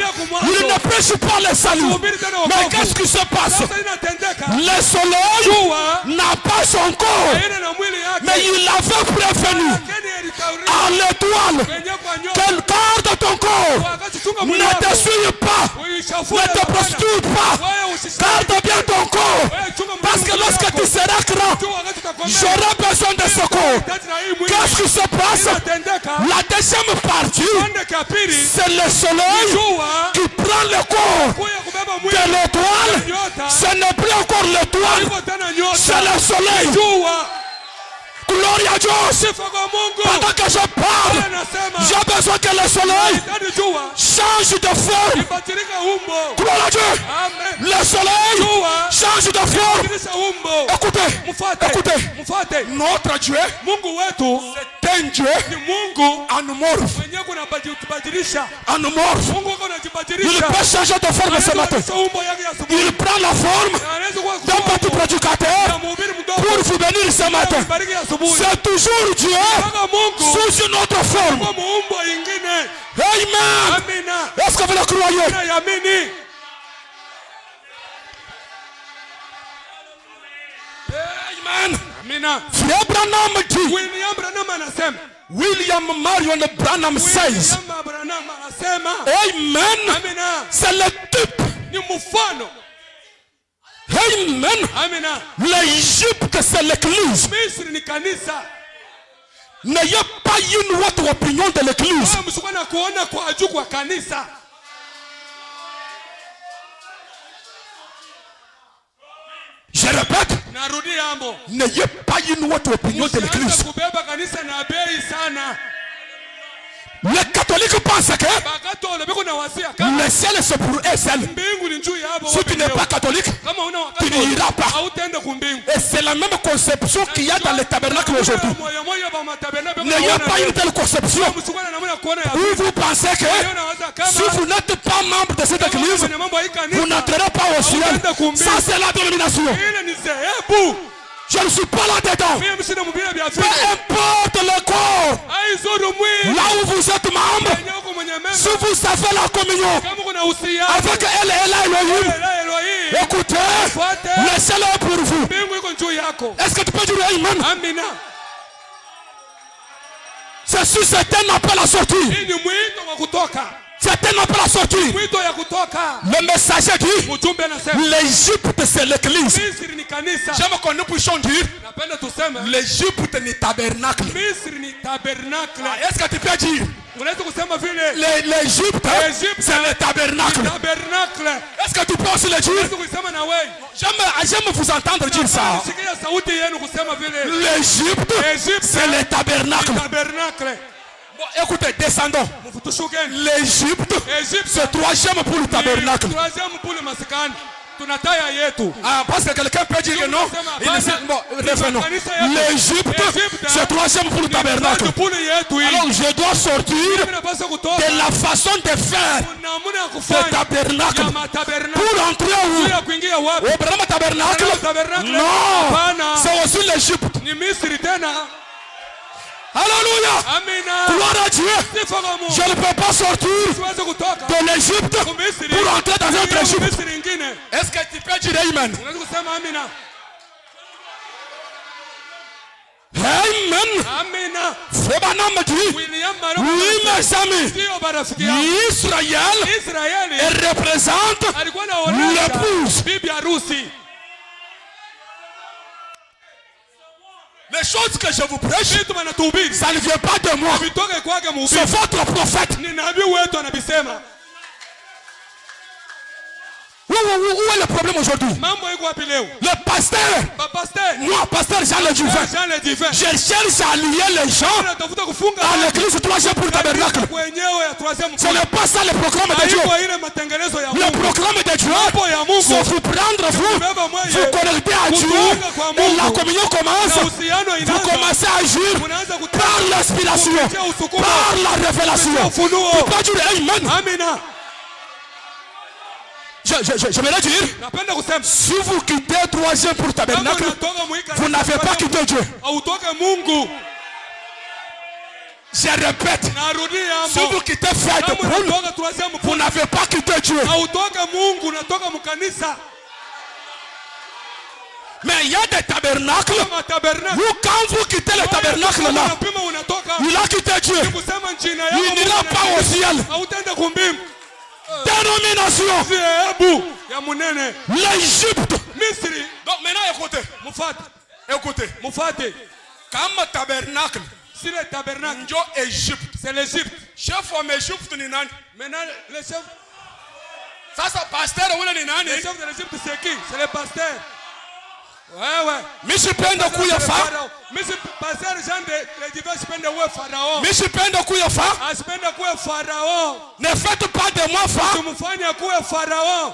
Il ne prêche pas le salut. Mais qu'est-ce qui se passe? Le soleil n'a pas son corps. Mais il avait prévenu à l'étoile qu'elle garde ton corps. Ne te suis pas, ne te prostitue pas. Garde bien ton corps. Parce que lorsque tu seras grand, j'aurai besoin de ce corps. Qu'est-ce qui se passe? La deuxième partie, c'est le soleil qui prend le corps de l'étoile. Ce n'est plus encore l'étoile, c'est le soleil. Gloria a Dieu. Pendant que je parle, j'ai besoin que le soleil change de forme. Gloria a Dieu. Le soleil change de forme. Écoutez, notre Dieu, c'est un Dieu anamorphe. Il peut changer de forme ce matin. Il prend la forme d'un petit prédicateur pour vous bénir ce matin. C'est toujours Dieu sous une autre forme. Amen. Est-ce que vous le croyez? Amen. Frère Branham dit, William Marion Branham says, Amen. C'est le type. Amen. L'Égypte, c'est l'église. N'ayez pas une autre opinion de l'église. Je répète, Narudia hapo. N'ayez pas une autre opinion de l'église. Kubeba kanisa na bei sana. Les catholiques pensent que le ciel c'est pour eux seuls. Si tu n'es pas catholique, tu n'iras pas. Et c'est la même conception qu'il y a dans les tabernacles aujourd'hui. N'ayez pas une telle conception où vous pensez que si vous n'êtes pas membre de cette église, vous n'entrerez pas au ciel. Ça c'est la dénomination. Je ne suis pas là-dedans. Peu importe le corps, là où vous êtes membre, si vous avez la communion avec elle et Elohim, écoutez, le ciel est pour vous. Est-ce que tu peux dire Amen? C'est sûr, c'est un appel à sortir. C'est un appel à sortir. Le messager dit, l'Égypte c'est l'église. J'aime que nous puissions dire, l'Égypte n'est tabernacle. Est-ce que tu peux dire, l'Égypte c'est le tabernacle? Est-ce que tu peux aussi le dire? J'aime vous entendre dire ça. L'Égypte c'est le tabernacle. Bon, écoutez, descendons. L'Égypte, c'est troisième pour le tabernacle. Parce que quelqu'un peut dire que non. L'Égypte, c'est troisième pour le tabernacle. Alors je dois sortir de la façon de faire le tabernacle pour entrer où? Au tabernacle? Non, c'est aussi l'Égypte. Alléluia. Gloire à Dieu. Je ne peux pas sortir de l'Égypte pour entrer dans notre Égypte. Est-ce que tu peux dire Amen? Amen. Frère Branham dit, oui mes amis, Israël représente l'épouse. Les choses que je vous prêche, ça ne vient pas de moi. C'est votre prophète. Où est le problème aujourd'hui? Le pasteur, moi, pasteur Jean le Divin, je cherche à lier les gens à l'église troisième pour le tabernacle. Ce n'est pas ça le programme de Dieu. Le programme de Dieu, c'est vous prendre, vous connecter à Dieu, et la communion commence. Vous commencez à agir par l'inspiration, par la révélation. Tu peux dire Amen. Je vais le dire, si vous quittez troisième pour le tabernacle, vous n'avez pas quitté Dieu. Je répète, si vous quittez fête poule, vous n'avez pas quitté Dieu. Mais il y a des tabernacles où quand vous quittez le tabernacle là, il a quitté Dieu. Il n'ira pas au ciel. Dénomination. L'Égypte. Donc maintenant écoutez. Comme tabernacle. Si le tabernacle, c'est l'Égypte. Chef de l'Égypte ni nani? Maintenant le chef. Ça c'est pasteur ou le nani? Le chef de l'Égypte c'est qui? C'est le pasteur. Ouais. Monsieur Pendo Kouyafa. Monsieur pasteur Jean de l'Égypte spende où Pharaon. Monsieur Pendo Kouyafa. Spende où Pharaon. Ne faites pas de moi fa. Tumfanya kuwa Pharaon.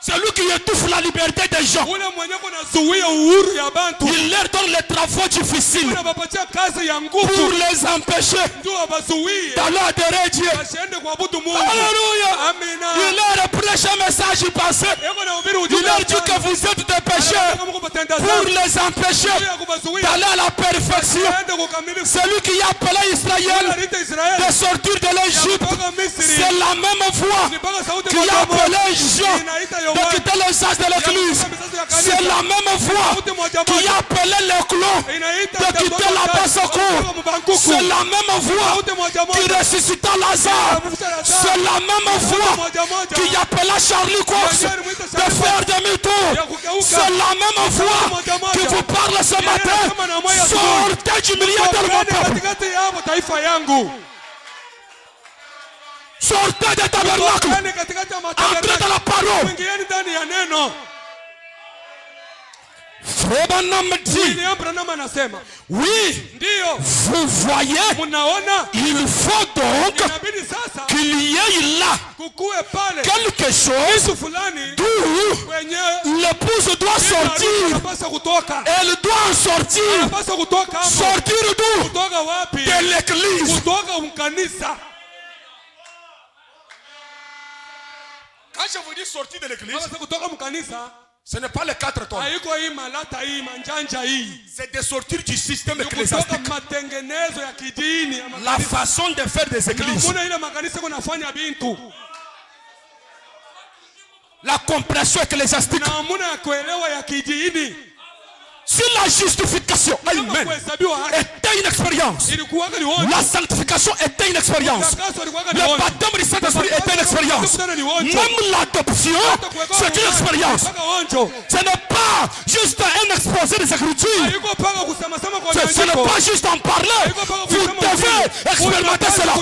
C'est lui qui étouffe la liberté des gens. Il leur donne les travaux difficiles pour les empêcher d'aller adorer Dieu. Alléluia. Il leur prêche un message passé. Il leur dit que vous êtes des pécheurs pour les empêcher d'aller à la perfection. C'est lui qui a appelé Israël de sortir de l'Égypte. C'est la même voix qui a appelé Jean de quitter les sages de l'église. C'est la même voix qui a appelé les clous de quitter la basse cour. C'est la même voix qui ressuscita Lazare. C'est la même voix qui appela Charlie Cox de faire demi-tour. C'est la même voix qui vous parle ce matin. Sortez du milieu de mon peuple. Sortez des tabernacles. Entrez dans la parole. Branham dit, William Branham anasema, oui, ndio, vous voyez, mnaona, il faut donc inabidi sasa qu'il y ait là kukue pale quelque chose kitu fulani d'où kwenye l'épouse doit sortir. anapaswa kutoka, Elle doit en sortir. anapaswa kutoka hapo. Sortir d'où? Kutoka wapi? De l'église. Kutoka mkanisa. Quand je vous dis sortir de l'église, Kama kutoka mkanisa, ce n'est pas les 4 tonnes. haiko hii malata hii manjanja hii. C'est de sortir du système Kutoka ecclésiastique. matengenezo ya kidini ya La makanisa. façon de faire des églises. Namuna ile makanisa kunafanya bintu. La compréhension ecclésiastique. Namuna ya kuelewa ya kidini. Si la justification, amen, était une expérience, la sanctification était une expérience, le baptême du Saint-Esprit était une expérience, même l'adoption, c'est une expérience. Ce n'est pas juste un exposé des Écritures, ce n'est pas juste en parler, vous devez expérimenter cela.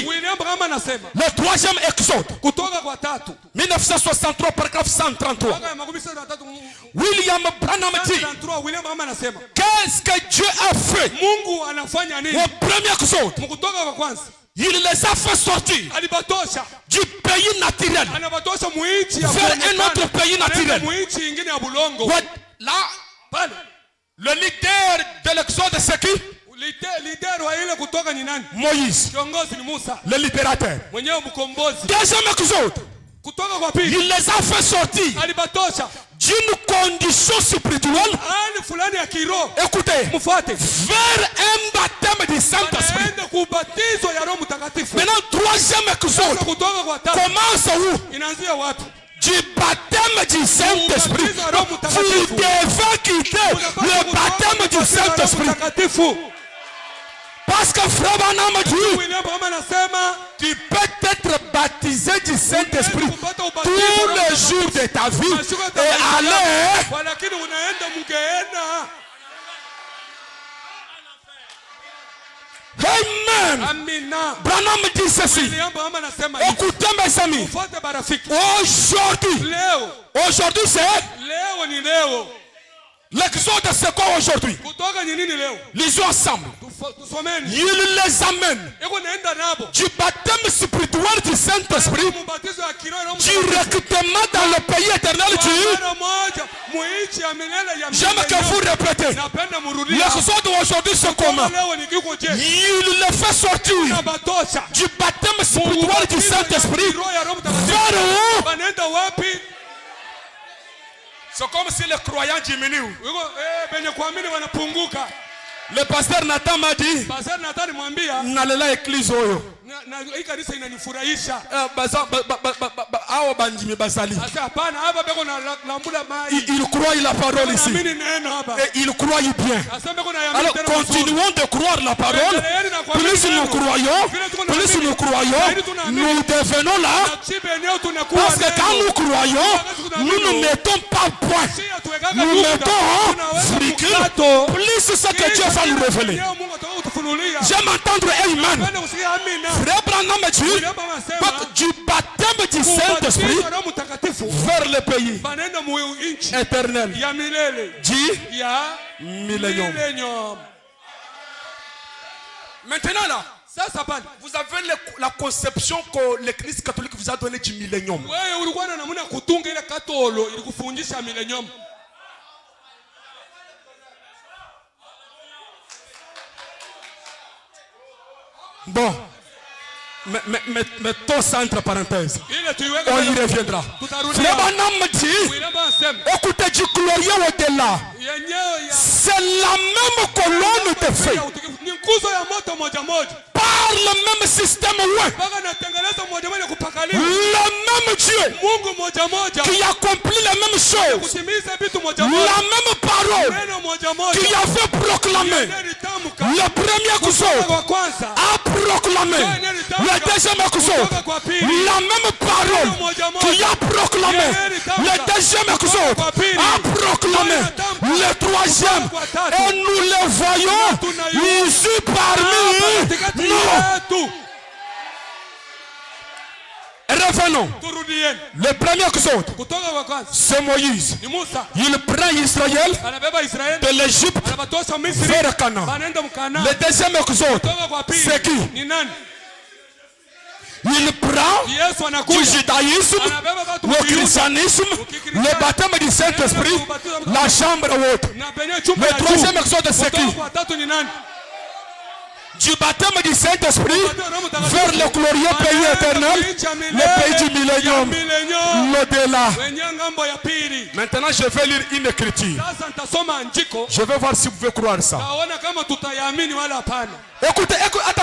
William Branham anasema, Le troisième exode, kutoka kwa tatu 1963, paragraphe 133. William Branham dit, William Branham anasema, qu'est-ce que Dieu a fait? Mungu anafanya nini? Au premier exode, Mkutoka kwa kwanza, il les a fait sortir alibatosha du pays naturel anabatosha muichi ya vers un autre pays naturel. muichi ingine ya bulongo. Là, Pale le leader de l'exode, c'est qui? Leader wa ile kutoka ni nani? Moïse, Kiongozi ni Musa, le libérateur. mwenyewe mkombozi. Deuxième exode, Kutoka kwa pili, il les a fait sortir alibatosha d'une condition spirituelle. hali fulani ya kiroho. Écoutez, Mfuate vers un baptême du Saint-Esprit. anaenda kubatizwa ya Roho Mtakatifu. Maintenant, troisième exode Kutoka kwa tatu commence où? inaanzia wapi? Du baptême du Saint-Esprit. Vous devez quitter le baptême du Saint-Esprit. Parce que Frère Branham dit, William Branham anasema, tu peux être baptisé du Saint-Esprit tous les jours de ta vie et aller. Walakini unaenda mgeena. Amen. Amina. Branham dit ceci. William Branham anasema, Écoutez mes amis. mfuate barafiki. Aujourd'hui, Leo ni leo. l'exode c'est quoi aujourd'hui? Kutoka ni nini leo? Lisons ensemble. Tusomeni. Il les amène Eko naenda nabo. du baptême spirituel du Saint-Esprit Mbatizo ya kiroho Roho directement dans le pays éternel du. Mara moja muichi ya milele ya milele. J'aime que vous répétez. Napenda murudia. L'exode aujourd'hui c'est comment? Leo ni kiko je. Il les fait sortir Nabatosha. du baptême spirituel du Saint-Esprit vers où? Banaenda wapi? C'est comme si les croyants diminuent. Benye kuamini wanapunguka. Le pasteur Nathan m'a dit, Pastor Nathan mwambia, nalela église oyo. na hii kanisa inanifurahisha. Hao banjimi bazali. Sasa hapana, hapa beko na lambula mai. Il croit la parole ici. Naamini neno hapa. Et il croit bien. Sasa beko na Alors continuons de croire la parole. Plus nous croyons, nous devenons là. Parce que quand nous croyons, nous ne mettons pas point. Nous mettons virgule. Plus ce que Dieu va nous révéler. J'aime entendre Amen. Frère Branham dit, du baptême du Saint-Esprit vers le pays éternel. Dit millénium. Maintenant là, vous avez la conception que l'Église catholique vous a donné du millénium. Bon, mettons ça entre parenthèses. On y reviendra. Frère Branham dit, écoutez du glorieux au-delà. C'est la même colonne de feu. Par le même système, ouais. Le même Dieu qui accomplit les mêmes choses. La même parole qui avait proclamé le premier exode a proclamé le deuxième exode. La même parole qui a proclamé le deuxième exode a proclamé le troisième. Et nous le voyons ici parmi nous. Revenons. Turudieni. Le premier exode, Kutoka kwa kwanza. c'est Moïse. Ni Musa. Il prend Israël Anabeba Israeli. de l'Égypte Anabatoa Misri. vers Canaan. Banaenda mkana. Le deuxième exode, Kutoka kwa pili. c'est qui? Ni nani? Il prend Yesu du anakuja. judaïsme, Anabeba watu le wa Kiyuda. christianisme, le baptême du Saint-Esprit, la chambre haute. Na penye chumba Le ya troisième juu. exode, c'est qui? Kutoka kwa tatu ni nani? Du baptême du Saint-Esprit vers le glorieux pays éternel, le pays du millénium, l'au-delà. Maintenant, je vais lire une écriture. Je vais voir si vous pouvez croire ça. Écoutez,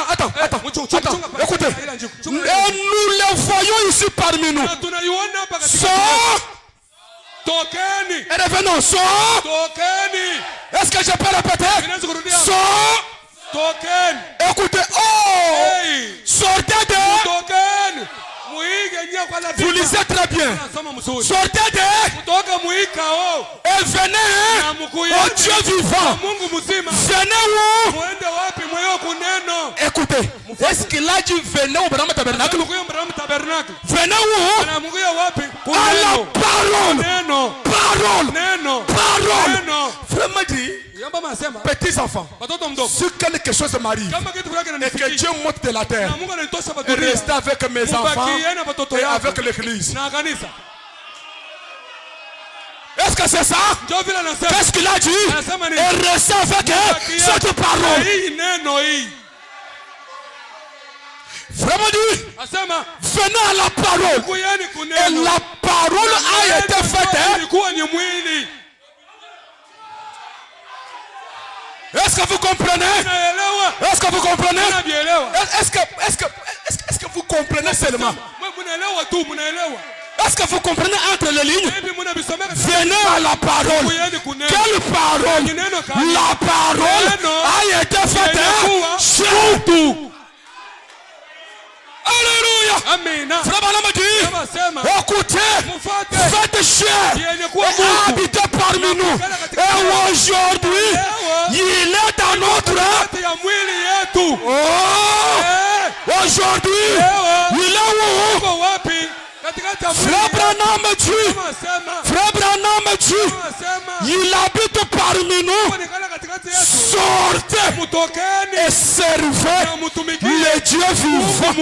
attends. Écoutez. Et nous les voyons ici parmi nous. Sors. Et revenons, sors. Est-ce que je peux répéter? Sors. Écoutez, sortez de. Vous lisez très bien. Sortez de. Et venez au Dieu vivant. Venez où? Écoutez, est-ce qu'il a dit venez au tabernacle? Venez où? À la parole. Vraiment dit. Petits enfants, si quelque chose m'arrive et que Dieu monte de la terre, restez avec mes enfants et avec l'église. Est-ce que c'est ça? Qu'est-ce qu'il a dit? Et restez avec cette parole. Vraiment dit, venez à la parole. Et la parole a été faite. Est-ce que vous comprenez? Est-ce que vous comprenez? Est-ce que vous comprenez seulement? Est-ce que vous comprenez entre les lignes? Venez à la parole. Quelle parole? La parole a été faite chez tout. Alléluia. Amen. Écoutez, faites chair et habitez parmi nous. Et aujourd'hui, il est dans notre. Aujourd'hui, il est où? Frère Branham dit, il habite parmi nous. Sortez et servez le Dieu vivant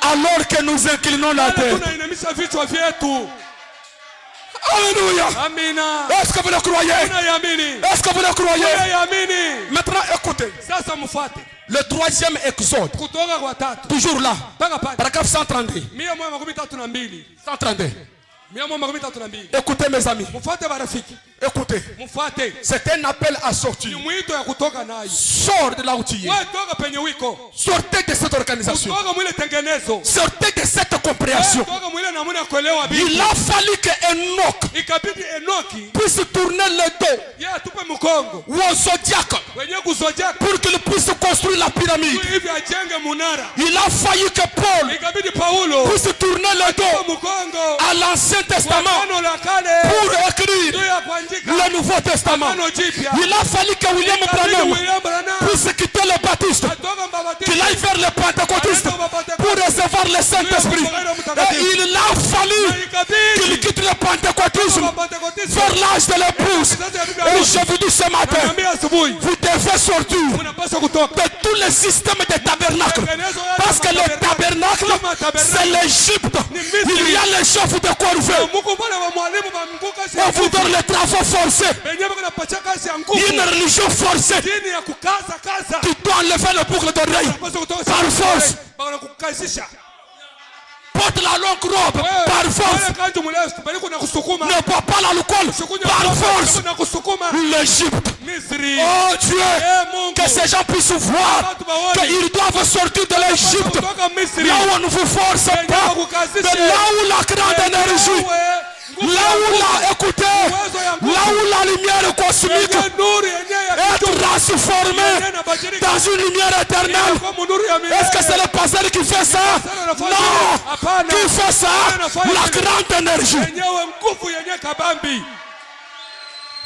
alors que nous inclinons la tête. Alléluia. Est-ce que vous le croyez? Est-ce que vous le croyez? Maintenant écoutez. Le troisième exode. Toujours là. Paragraphe 132. 132. Écoutez mes amis. Écoutez. C'est un appel à sortir. Sors de là où tu es. Sortez de cette organisation. Sortez de cette compréhension. Il a fallu que Enoch puisse tourner le dos au zodiaque pour qu'il puisse construire la pyramide. Il a fallu que Paul puisse tourner le dos à l'Ancien Testament pour écrire le Nouveau Testament. Il a fallu que William Branham puisse quitter le baptiste, qu'il aille vers le pentecôtiste pour recevoir le Saint-Esprit. Et il a fallu qu'il quitte le pentecôtisme vers l'âge de l'épouse. Et je vous dis ce matin, vous devez sortir de tous les systèmes de tabernacle. Parce que le tabernacle, c'est l'Égypte. Il y a les chefs de corvée. On vous donne les travaux forcés. Une religion forcée. Tu dois enlever le boucle d'oreille par force. Porte la longue robe par force. Ne bois pas l'alcool par force. L'Égypte. Oh Dieu, que ces gens puissent voir qu'ils doivent sortir de l'Égypte. Là où on ne vous force pas. De là où la grande énergie. Là où écoutez, là où la lumière cosmique est transformée dans une lumière éternelle. Est-ce que c'est le pasteur qui fait ça? Non. Qui fait ça? La grande énergie.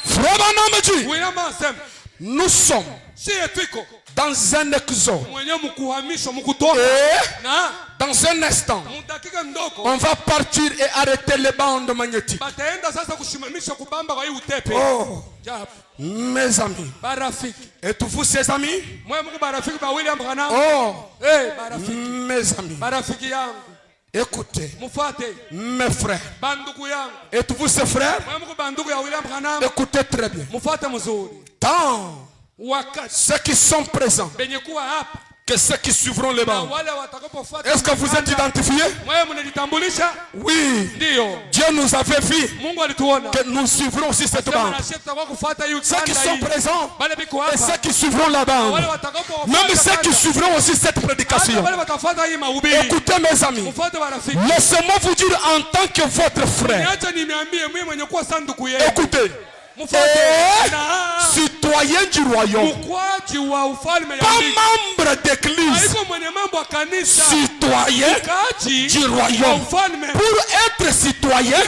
Frère Branham dit, nous sommes dans un exode. mwenye mkuhamisho mkutoka Et na dans un instant, mudakika ndoko on va partir et arrêter les bandes magnétiques. bataenda sasa kushimamisha kubamba kwa hii utepe. Oh, Japo mes amis. barafiki Êtes-vous ses amis? mwe mko barafiki ba William Branham. Oh, Barafiki mes amis. barafiki yangu Écoutez, mufate mes frères. bandugu yangu Êtes-vous ses frères? mwe mko bandugu ya William Branham. Écoutez très bien. Mufate mzuri Tant wakati ceux qui sont présents benye kuwa hapa que ceux qui suivront les na bandes. wale watakapofuata. Est-ce que vous êtes identifiés? Mwe mnajitambulisha? Oui. Ndio. Dieu nous avait vu Mungu alituona. que nous suivrons aussi cette Sema bande. na sisi tutakuwa kufuata hiyo Ceux qui kanda sont hii. présents Wale biko et ceux hapa. qui suivront la bande. Wale watakapofuata. Même ceux qui kanda. suivront aussi cette Hata prédication. wale watafuata hii mahubiri. Écoutez mes amis. Mfuate marafiki. Laissez-moi vous dire en tant que votre frère. Niacha nimeambie mimi mwenye kuwa sanduku yenu. Écoutez. Mfuate. Et Na citoyen du royaume. mkwaji wa ufalme ya Pas mbingu. membre d'église. Haiko mwenye mambo ya kanisa. Citoyen Mkaji du wa royaume. ufalme. Pour être citoyen,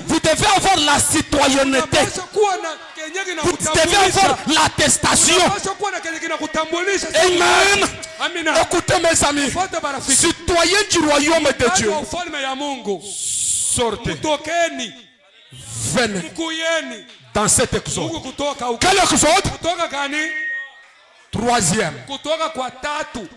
vous devez avoir la citoyenneté. Unapaswa kuwa na kenye Vous devez kinakutambulisha. avoir l'attestation. Unapaswa kuwa na kenye kinakutambulisha. Amen. Amina. Écoutez mes amis. Fuata marafiki. Citoyen du royaume de Mkaji Dieu. wa ufalme ya Mungu. Sortez. Mtokeni. Venez Mkuyeni. dans cet exode. Mungu kutoka huko. Quel exode? Kutoka gani? Troisième. Kutoka kwa tatu.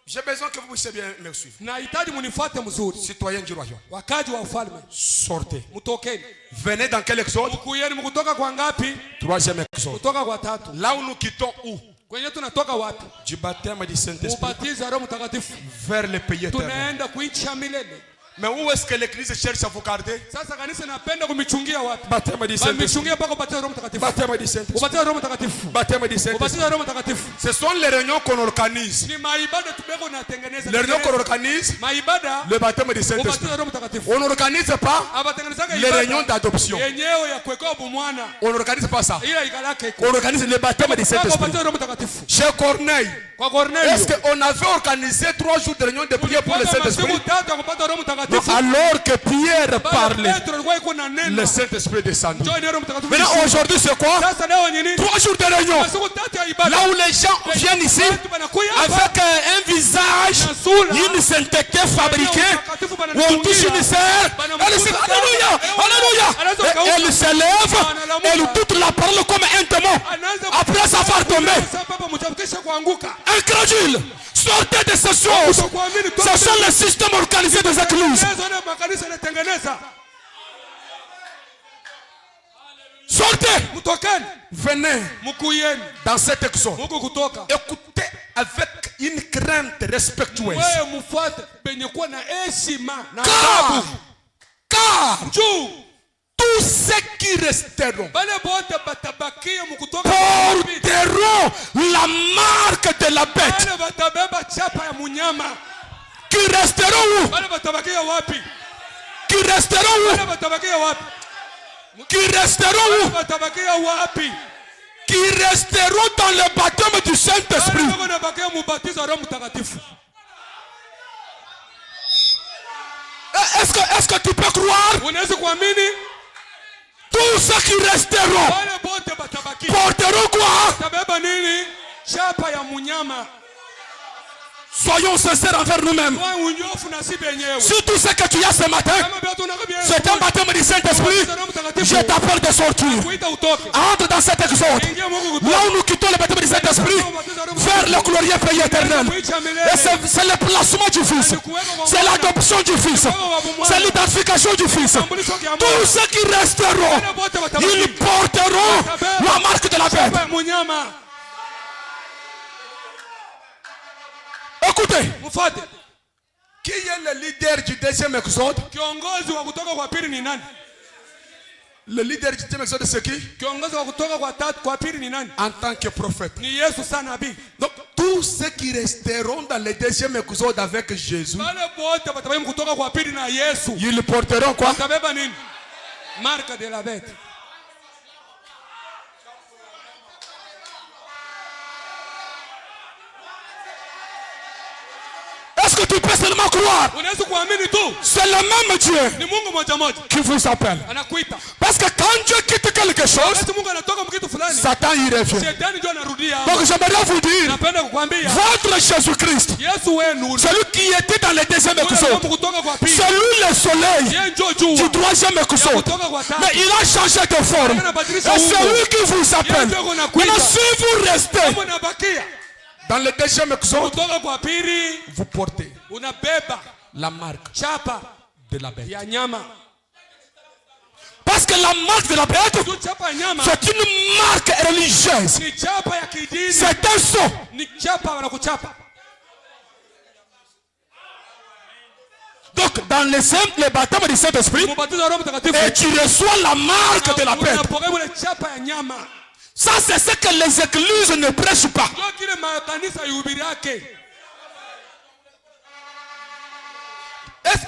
J'ai besoin que vous puissiez bien me suivre. Nahitaji munifuate mzuri. Citoyen du royaume. Wakaji wa ufalme. Sortez. Mtokeni. Venez dans quel exode? Mkuyeni mkutoka kwa ngapi? Troisième exode. Kutoka kwa tatu. Là où nous quittons où? Kwenye tunatoka wapi? Du baptême du Saint-Esprit Ubatizo wa Roho Mtakatifu. vers le pays éternel. Tunaenda kuicha milele. Mais où est-ce que l'église cherche à vous garder? Sasa kanisa napenda kumichungia wapi? Baptême du Saint-Esprit. Bamichungia mpaka ubatizo wa Roho Mtakatifu. Baptême du Saint-Esprit. Ubatizo wa Roho Mtakatifu. Baptême du Saint-Esprit. Ubatizo wa Roho Mtakatifu. Ce sont les réunions qu'on organise. Ni maibada tubeko natengeneza. Les réunions qu'on organise, Maibada le baptême du ubatizo Saint-Esprit. wa Roho Mtakatifu. On n'organise pas Abatengenezaga les réunions d'adoption. yenyewe ya kuwekea bumwana. On n'organise pas ça. Ila ikalake iko. On organise le baptême du Saint-Esprit. Ubatizo wa Roho Mtakatifu. Chez Corneille, Kwa Cornelio. est-ce qu'on avait organisé 3 jours de réunion de prière pour le Saint-Esprit? Tatu ya kupata Roho Non, Mtakatifu. alors que Pierre parlait, Petro alikuwa iko na neno. le Saint-Esprit est descendu. Njoo ni Roho Mtakatifu. Maintenant, aujourd'hui, c'est quoi? Sasa leo ni nini? 3 jours de réunion. Siku tatu ya ibada. Là où les gens viennent ici Watu wanakuja hapa. avec un visage, une sainteté fabriquée, où on touche une sœur, elle se alléluia, alléluia. Et elle s'élève, elle doute la parole comme un démon. Après ça va tomber. Incrédule, sortez de ces choses. Ce sont les systèmes organisés des églises. Sortez, venez dans cet exode. Écoutez avec une crainte respectueuse. Car tous ceux qui resteront porteront la marque de la bête. Qui resteront où? Qui resteront où? Qui resteront où? Qui resteront dans le baptême du Saint-Esprit. Est-ce que tu peux croire? Tous ceux qui resteront porteront quoi? Soyons sincères envers nous-mêmes. Si tout ce que tu as ce matin, c'est un baptême du Saint-Esprit, je t'appelle de sortir. Entre dans cet exode. Là où nous quittons le baptême du Saint-Esprit, vers le glorieux pays éternel. Et c'est le placement du Fils. C'est l'adoption du Fils. C'est l'identification du Fils. Tous ceux qui resteront, ils porteront la marque de la bête. Écoutez, qui est le leader du deuxième exode? Le leader du deuxième exode, c'est qui? En tant que prophète. Donc, tous ceux qui resteront dans le deuxième exode avec Jésus, ils porteront quoi? Marque de la bête. Est-ce que tu peux seulement croire. Unaweza kuamini tu. C'est le même Dieu Ni Mungu moja moja qui vous appelle. anakuita. Parce que quand Dieu quitte quelque chose, Wakati Mungu anatoka mkitu fulani, Satan y revient. Shetani ndio anarudia. Donc j'aimerais vous dire, Napenda kukwambia votre Jésus-Christ, Yesu wenu, celui qui était dans le deuxième épisode, kutoka kwa pili, c'est lui le soleil yeye ndio jua du troisième épisode. kutoka kwa tatu. Mais il a changé de forme. Et c'est lui qui vous appelle. Maintenant, si vous restez Kama unabakia dans le deuxième épisode, kutoka kwa pili, vous portez unabeba la marque chapa de la bête. ya nyama. Parce que la marque de la bête, Tu chapa ya nyama c'est une marque religieuse. ni chapa ya kidini, C'est un sceau. ni chapa wanakuchapa. Donc, dans le baptême du Saint-Esprit, Mbatizo wa Roho Mtakatifu, et tu reçois la marque de la bête. unapokea ile chapa ya nyama. Ça, c'est ce que les églises ne prêchent pas. Ndio kile makanisa yuhubiri yake.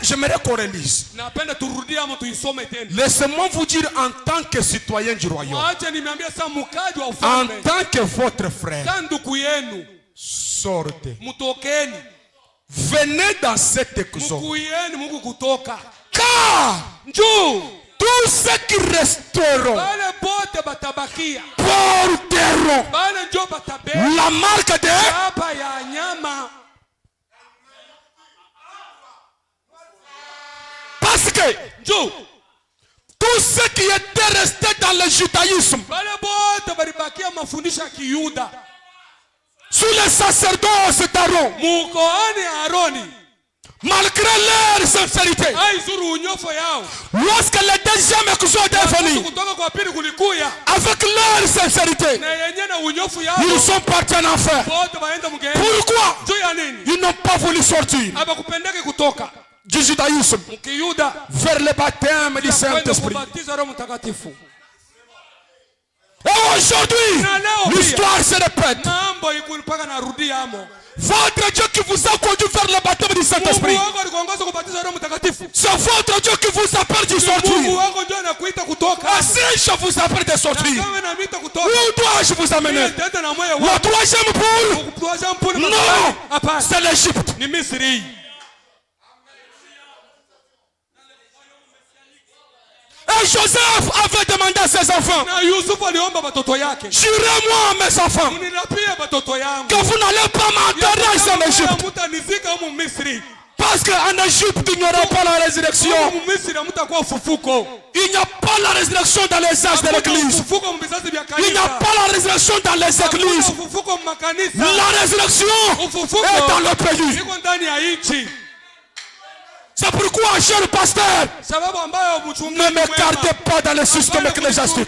J'aimerais qu'on relise. Napenda turudie ama tuisome tena. Laissez-moi vous dire en tant que citoyen du royaume, Acha nimeambia sasa mkaji wa en ufalme. tant que votre frère, Sasa ndugu yenu, sortez. mtokeni. Venez dans cet exode. Mkuieni Mungu kutoka. Car Njoo. tous ceux qui resteront Wale bote batabakia. porteront Wale njoo batabeba la marque de... chapa ya nyama. Parce que Njoo. tous ceux qui étaient restés dans le judaïsme, Wale bote balibakia mafundisho ya Kiyuda. sous le sacerdoce d'Aaron, Mukoani Aroni malgré leur sincérité, haizuru unyofo yao. lorsque le deuxième exode est venu, Kutoka kwa pili kulikuya avec leur sincérité, na yenye na unyofu yao. ils sont partis en enfer. Bote baenda mgeni. Pourquoi? Juu ya nini? Ils n'ont pas voulu sortir Abakupendeke kutoka du judaïsme mkiyuda vers le baptême du kwenda Saint-Esprit. kubatiza Roho Mtakatifu. Et aujourd'hui, l'histoire se répète. Mambo iko mpaka narudia amo. Votre Dieu qui vous a conduit vers le baptême du Mungu Saint-Esprit, wako alikuongoza kubatiza Roho Mtakatifu. c'est votre Dieu qui vous appelle de Mungu sortir. wako ndio anakuita kutoka. Et si je vous appelle de sortir, Kama naamita kutoka. où dois-je vous amener? Tenda na moyo La wako. troisième poule? Kutoa mpuni Non, makali. Hapana. c'est l'Égypte. Ni Misri. Et Joseph avait demandé à ses enfants, Na Yusufu aliomba watoto yake. jurez-moi mes enfants, Unilapia watoto yangu. que vous n'allez pas m'enterrer en Égypte. Mutanizika humu Misri. Parce qu'en Égypte, il n'y aura pas la résurrection. Humu Misri hamtakuwa ufufuko. Il n'y a pas la résurrection dans les âges de l'église. Ufufuko mu vizazi vya Il n'y a kanisa. pas la résurrection dans les églises. Ufufuko mu makanisa. La résurrection Ufufuko est dans le pays. iko ndani ya nchi. C'est pourquoi, cher pasteur, Sababu ambayo mchungaji ne m'écartez pas dans le système ecclésiastique.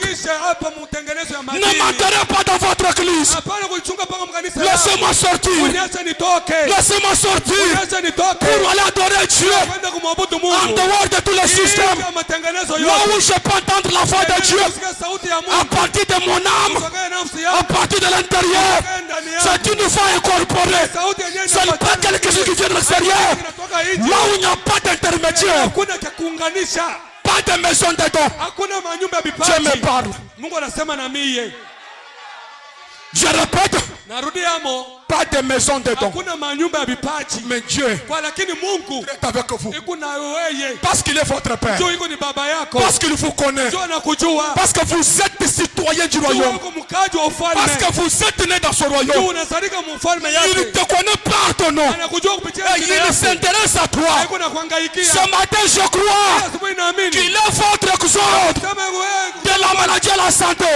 hapa mtengenezo ya Ne madini. m'enterrez pas dans votre église. Hapana kuichunga paka mkanisa. Laissez-moi sortir. Uniache nitoke. Laissez-moi sortir Uniache nitoke. pour aller adorer Dieu Kwenda kumwabudu en Mungu. dehors de tous les systèmes. Ya matengenezo Là yote. où je peux entendre la voix de Dieu Kusikia sauti ya à Mungu. partir de mon âme, Kutoka nafsi à yako. partir de l'intérieur. Ndani yako. C'est une voix incorporée. Sauti yenyewe Ce n'est pas quelque chose qui vient de l'extérieur. inatoka nje. Là où il n'y a pas d'intermédiaire, Hakuna cha kuunganisha. pas de maison de don. Hakuna manyumba ya Dieu me vipaji. parle. Mungu anasema na mie. Je répète, Narudi amo. pas de maison de don. Hakuna manyumba ya vipaji. Mais Dieu Kwa lakini Mungu est avec vous. iko na wewe. Parce qu'il est votre Père. Njoo iko ni baba yako. Parce qu'il vous connaît. Njoo anakujua. Parce que vous êtes citoyen du Njoo royaume. wako mkaji wa ufalme. Parce que vous êtes né dans ce Njoo royaume. unasarika mfalme Il yake. te connaît par ton nom. Anakujua kupitia Et jina il yako. s'intéresse à toi. Haiko na kuhangaikia. Ce matin, je crois Asubuhi naamini. qu'il est votre exode Kama wewe de la maladie à la santé.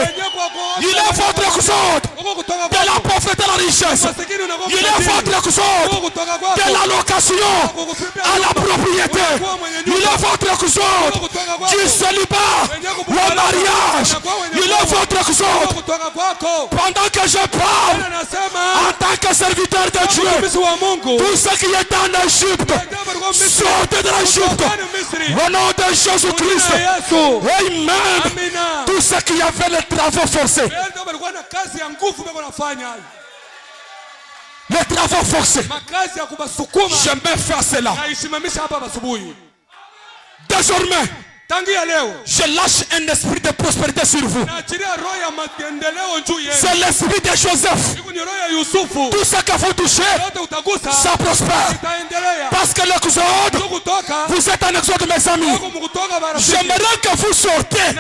Il est votre exode de la pauvreté à la richesse. Il est votre exode de la location à la propriété. Il est votre exode du célibat au mariage. Il est votre exode. kutoka kwako. Pendant que je parle, Anasema en tant que serviteur de Dieu, mtumishi wa Mungu. tout ce qui est en Égypte, sortez de l'Égypte. Au nom de Jésus-Christ. Yesu. Amen. Amina. Tout ce qui avait les travaux forcés. Ndio walikuwa na kazi ya nguvu bado wanafanya. Les travaux forcés. Makazi ya kubasukuma. J'aime faire cela. Na isimamisha hapa asubuhi. Désormais, Tangia leo. je lâche un esprit de prospérité sur vous. Naachilia roho ya maendeleo juu yenu. C'est l'esprit de Joseph. Iko ni roho ya Yusufu. Tout ce que vous touchez, Yote utagusa. ça prospère. Itaendelea. Parce que l'exode, vous êtes en exode, mes amis. J'aimerais que vous sortez.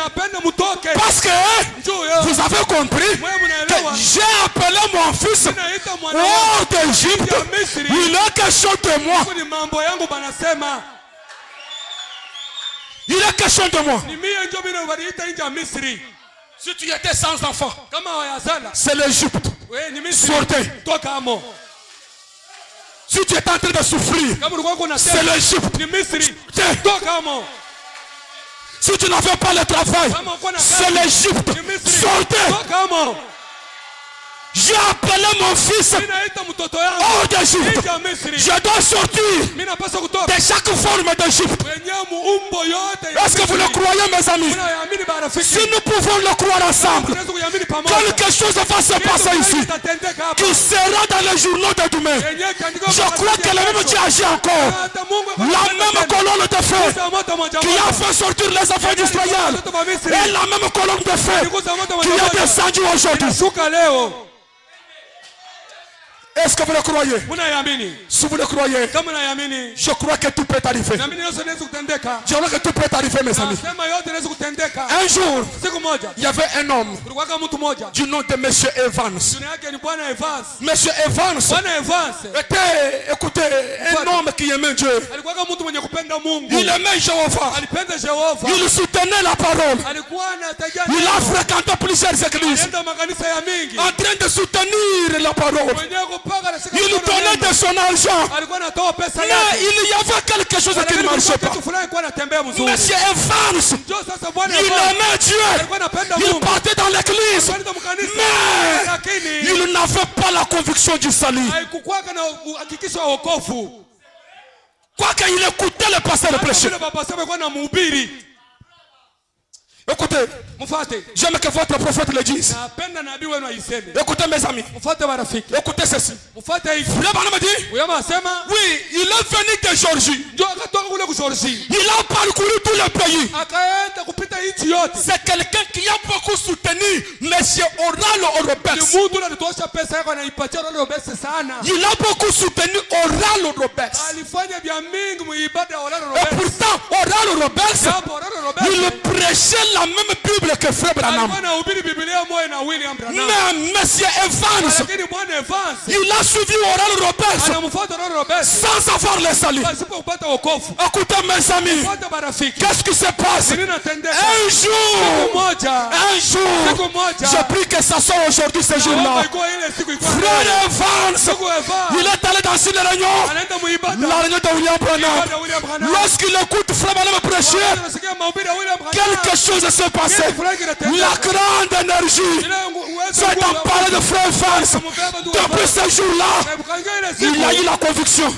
Parce que vous avez compris que j'ai appelé mon fils hors d'Égypte. Il est question de moi. Il est question de moi. Si tu étais sans enfant, c'est l'Égypte. Sortez. Si tu es en train de souffrir, c'est l'Égypte. Si tu n'avais pas le travail, c'est l'Égypte. Sortez. J'ai appelé mon fils hors d'Égypte. Je dois sortir de chaque forme d'Égypte. Est-ce que vous le croyez, mes amis? Si nous pouvons le croire ensemble, quelque chose va se passer ici qui sera dans les journaux de demain. Je crois que le même Dieu agit encore. La même colonne de feu qui a fait sortir les enfants d'Israël et la même colonne de feu qui est descendue aujourd'hui. Est-ce que vous le croyez? Si vous le croyez, je crois que tout peut arriver. Je crois que tout peut arriver, mes amis. Un jour, il y avait un homme du nom de M. Evans. M. Evans était, écoutez, un homme qui aimait Dieu. Il aimait Jéhovah. Il soutenait la parole. Il a fréquenté plusieurs églises en train de soutenir la parole. Il donnait de son argent. Mais il y avait quelque chose qui ne marchait pas. Monsieur Evans, il aimait Dieu. Il partait dans l'église. Mais il n'avait pas la conviction du salut. Quoique il écoutait le pasteur prêcher. Écoutez, j'aime que votre prophète le dise. Écoutez mes amis, écoutez ceci. Frère Branham dit, oui, il est venu de Géorgie. Il a parcouru tout le pays. C'est quelqu'un qui a beaucoup soutenu M. Oral Roberts. Il a beaucoup soutenu Oral Roberts. Et pourtant, Oral Roberts, il prêchait la même Bible que Frère Branham. Mais Monsieur Evans, il a suivi Oral Roberts sans avoir le salut. Écoutez mes amis, qu'est-ce qui se passe? Un jour, je prie que ça soit aujourd'hui ce jour-là. Frère Evans, il est allé dans une réunion, la réunion de William Branham. Lorsqu'il écoute Frère Branham prêcher, quelque chose s'est passé. La grande énergie s'est emparée de Frère Evans. Depuis ce jour-là, il a eu la conviction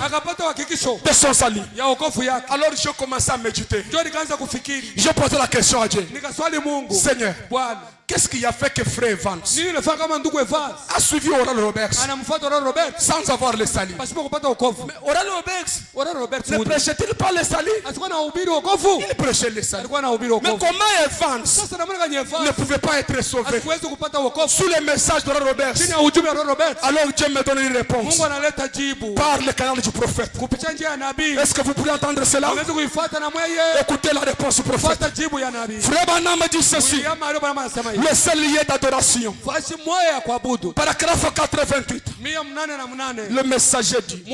de son salut. Alors je commençais à méditer. Je posais la question à Dieu. Seigneur, qu'est-ce qui a fait que Frère Evans a suivi Oral Roberts sans avoir le salut? Mais Oral Roberts ne prêchait-il pas le salut? Il prêchait le salut. Mais comment Evans ne pouvait pas être sauvé sous le message d'Oral Roberts? Alors Dieu me donne une réponse par le canal du prophète. Est-ce que vous pouvez entendre cela? Écoutez la réponse du prophète. Frère Branham dit ceci: le seul lieu d'adoration. Paragraphe 88. Le messager dit: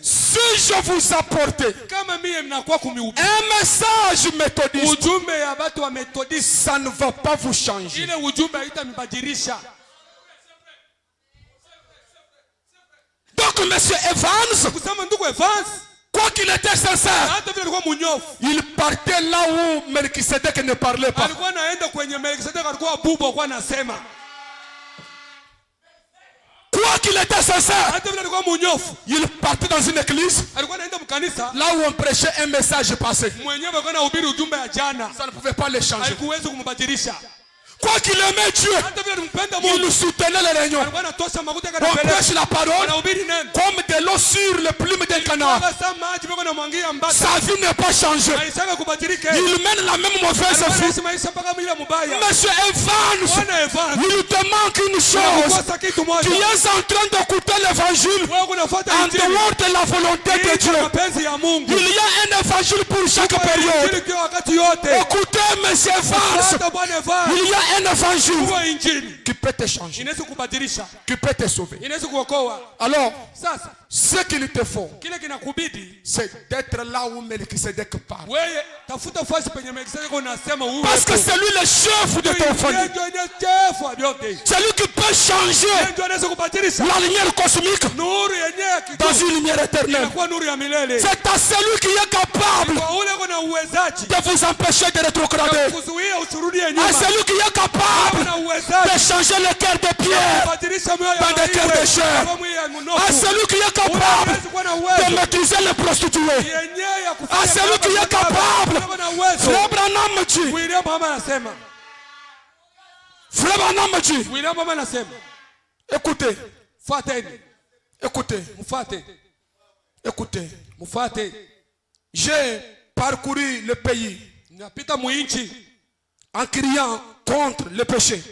si je vous apporte un message méthodiste, ça ne va pas vous changer. Donc monsieur Evans, quoi qu'il était sincère, il partait là où Melchisedec ne parlait pas. Quoi qu'il était sincère, il partait dans une église là où on prêchait un message passé. Ça ne pouvait pas le changer. Quoi qu'il aimait Dieu, il soutenait les réunions. On prêche la parole comme de l'eau sur les plumes d'un Canaan. Sa vie n'est pas changée. Il mène la même mauvaise vie. Monsieur Evans, il te manque une chose. Tu es en train d'écouter l'évangile en dehors de la volonté de Dieu. Il y a un évangile pour chaque période. Écoutez, monsieur Evans, il y a un évangile qui peut te changer, qui peut te sauver. Alors, ce qu'il te faut, c'est d'être là où Melchisedec parle. Parce que c'est lui le chef de ton famille. C'est lui qui peut changer la lumière cosmique dans une lumière éternelle. C'est à celui qui est capable de vous empêcher de rétrograder. À celui qui est capable de changer le cœur de pierre dans des cœurs de chair. À celui qui est capable de maîtriser les prostituées. À celui qui est capable. Frère Branham dit. Frère Branham dit. Écoutez. Écoutez. Écoutez. J'ai parcouru le pays en criant contre le péché,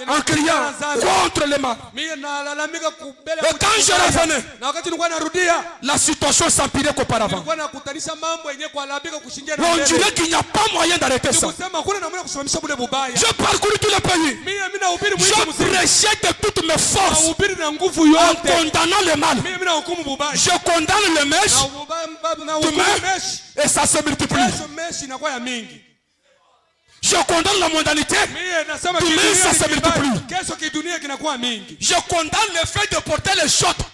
en criant contre le mal. Et quand je revenais, la situation s'empirait qu'auparavant. On dirait qu'il n'y a pas moyen d'arrêter ça. J'ai parcouru tout le pays. Je prêchais de toutes mes forces en condamnant le mal. Je condamne le mèche et ça se multiplie. Je condamne la mondanité. Demain ça se multiplie. Je condamne le fait de porter les shorts.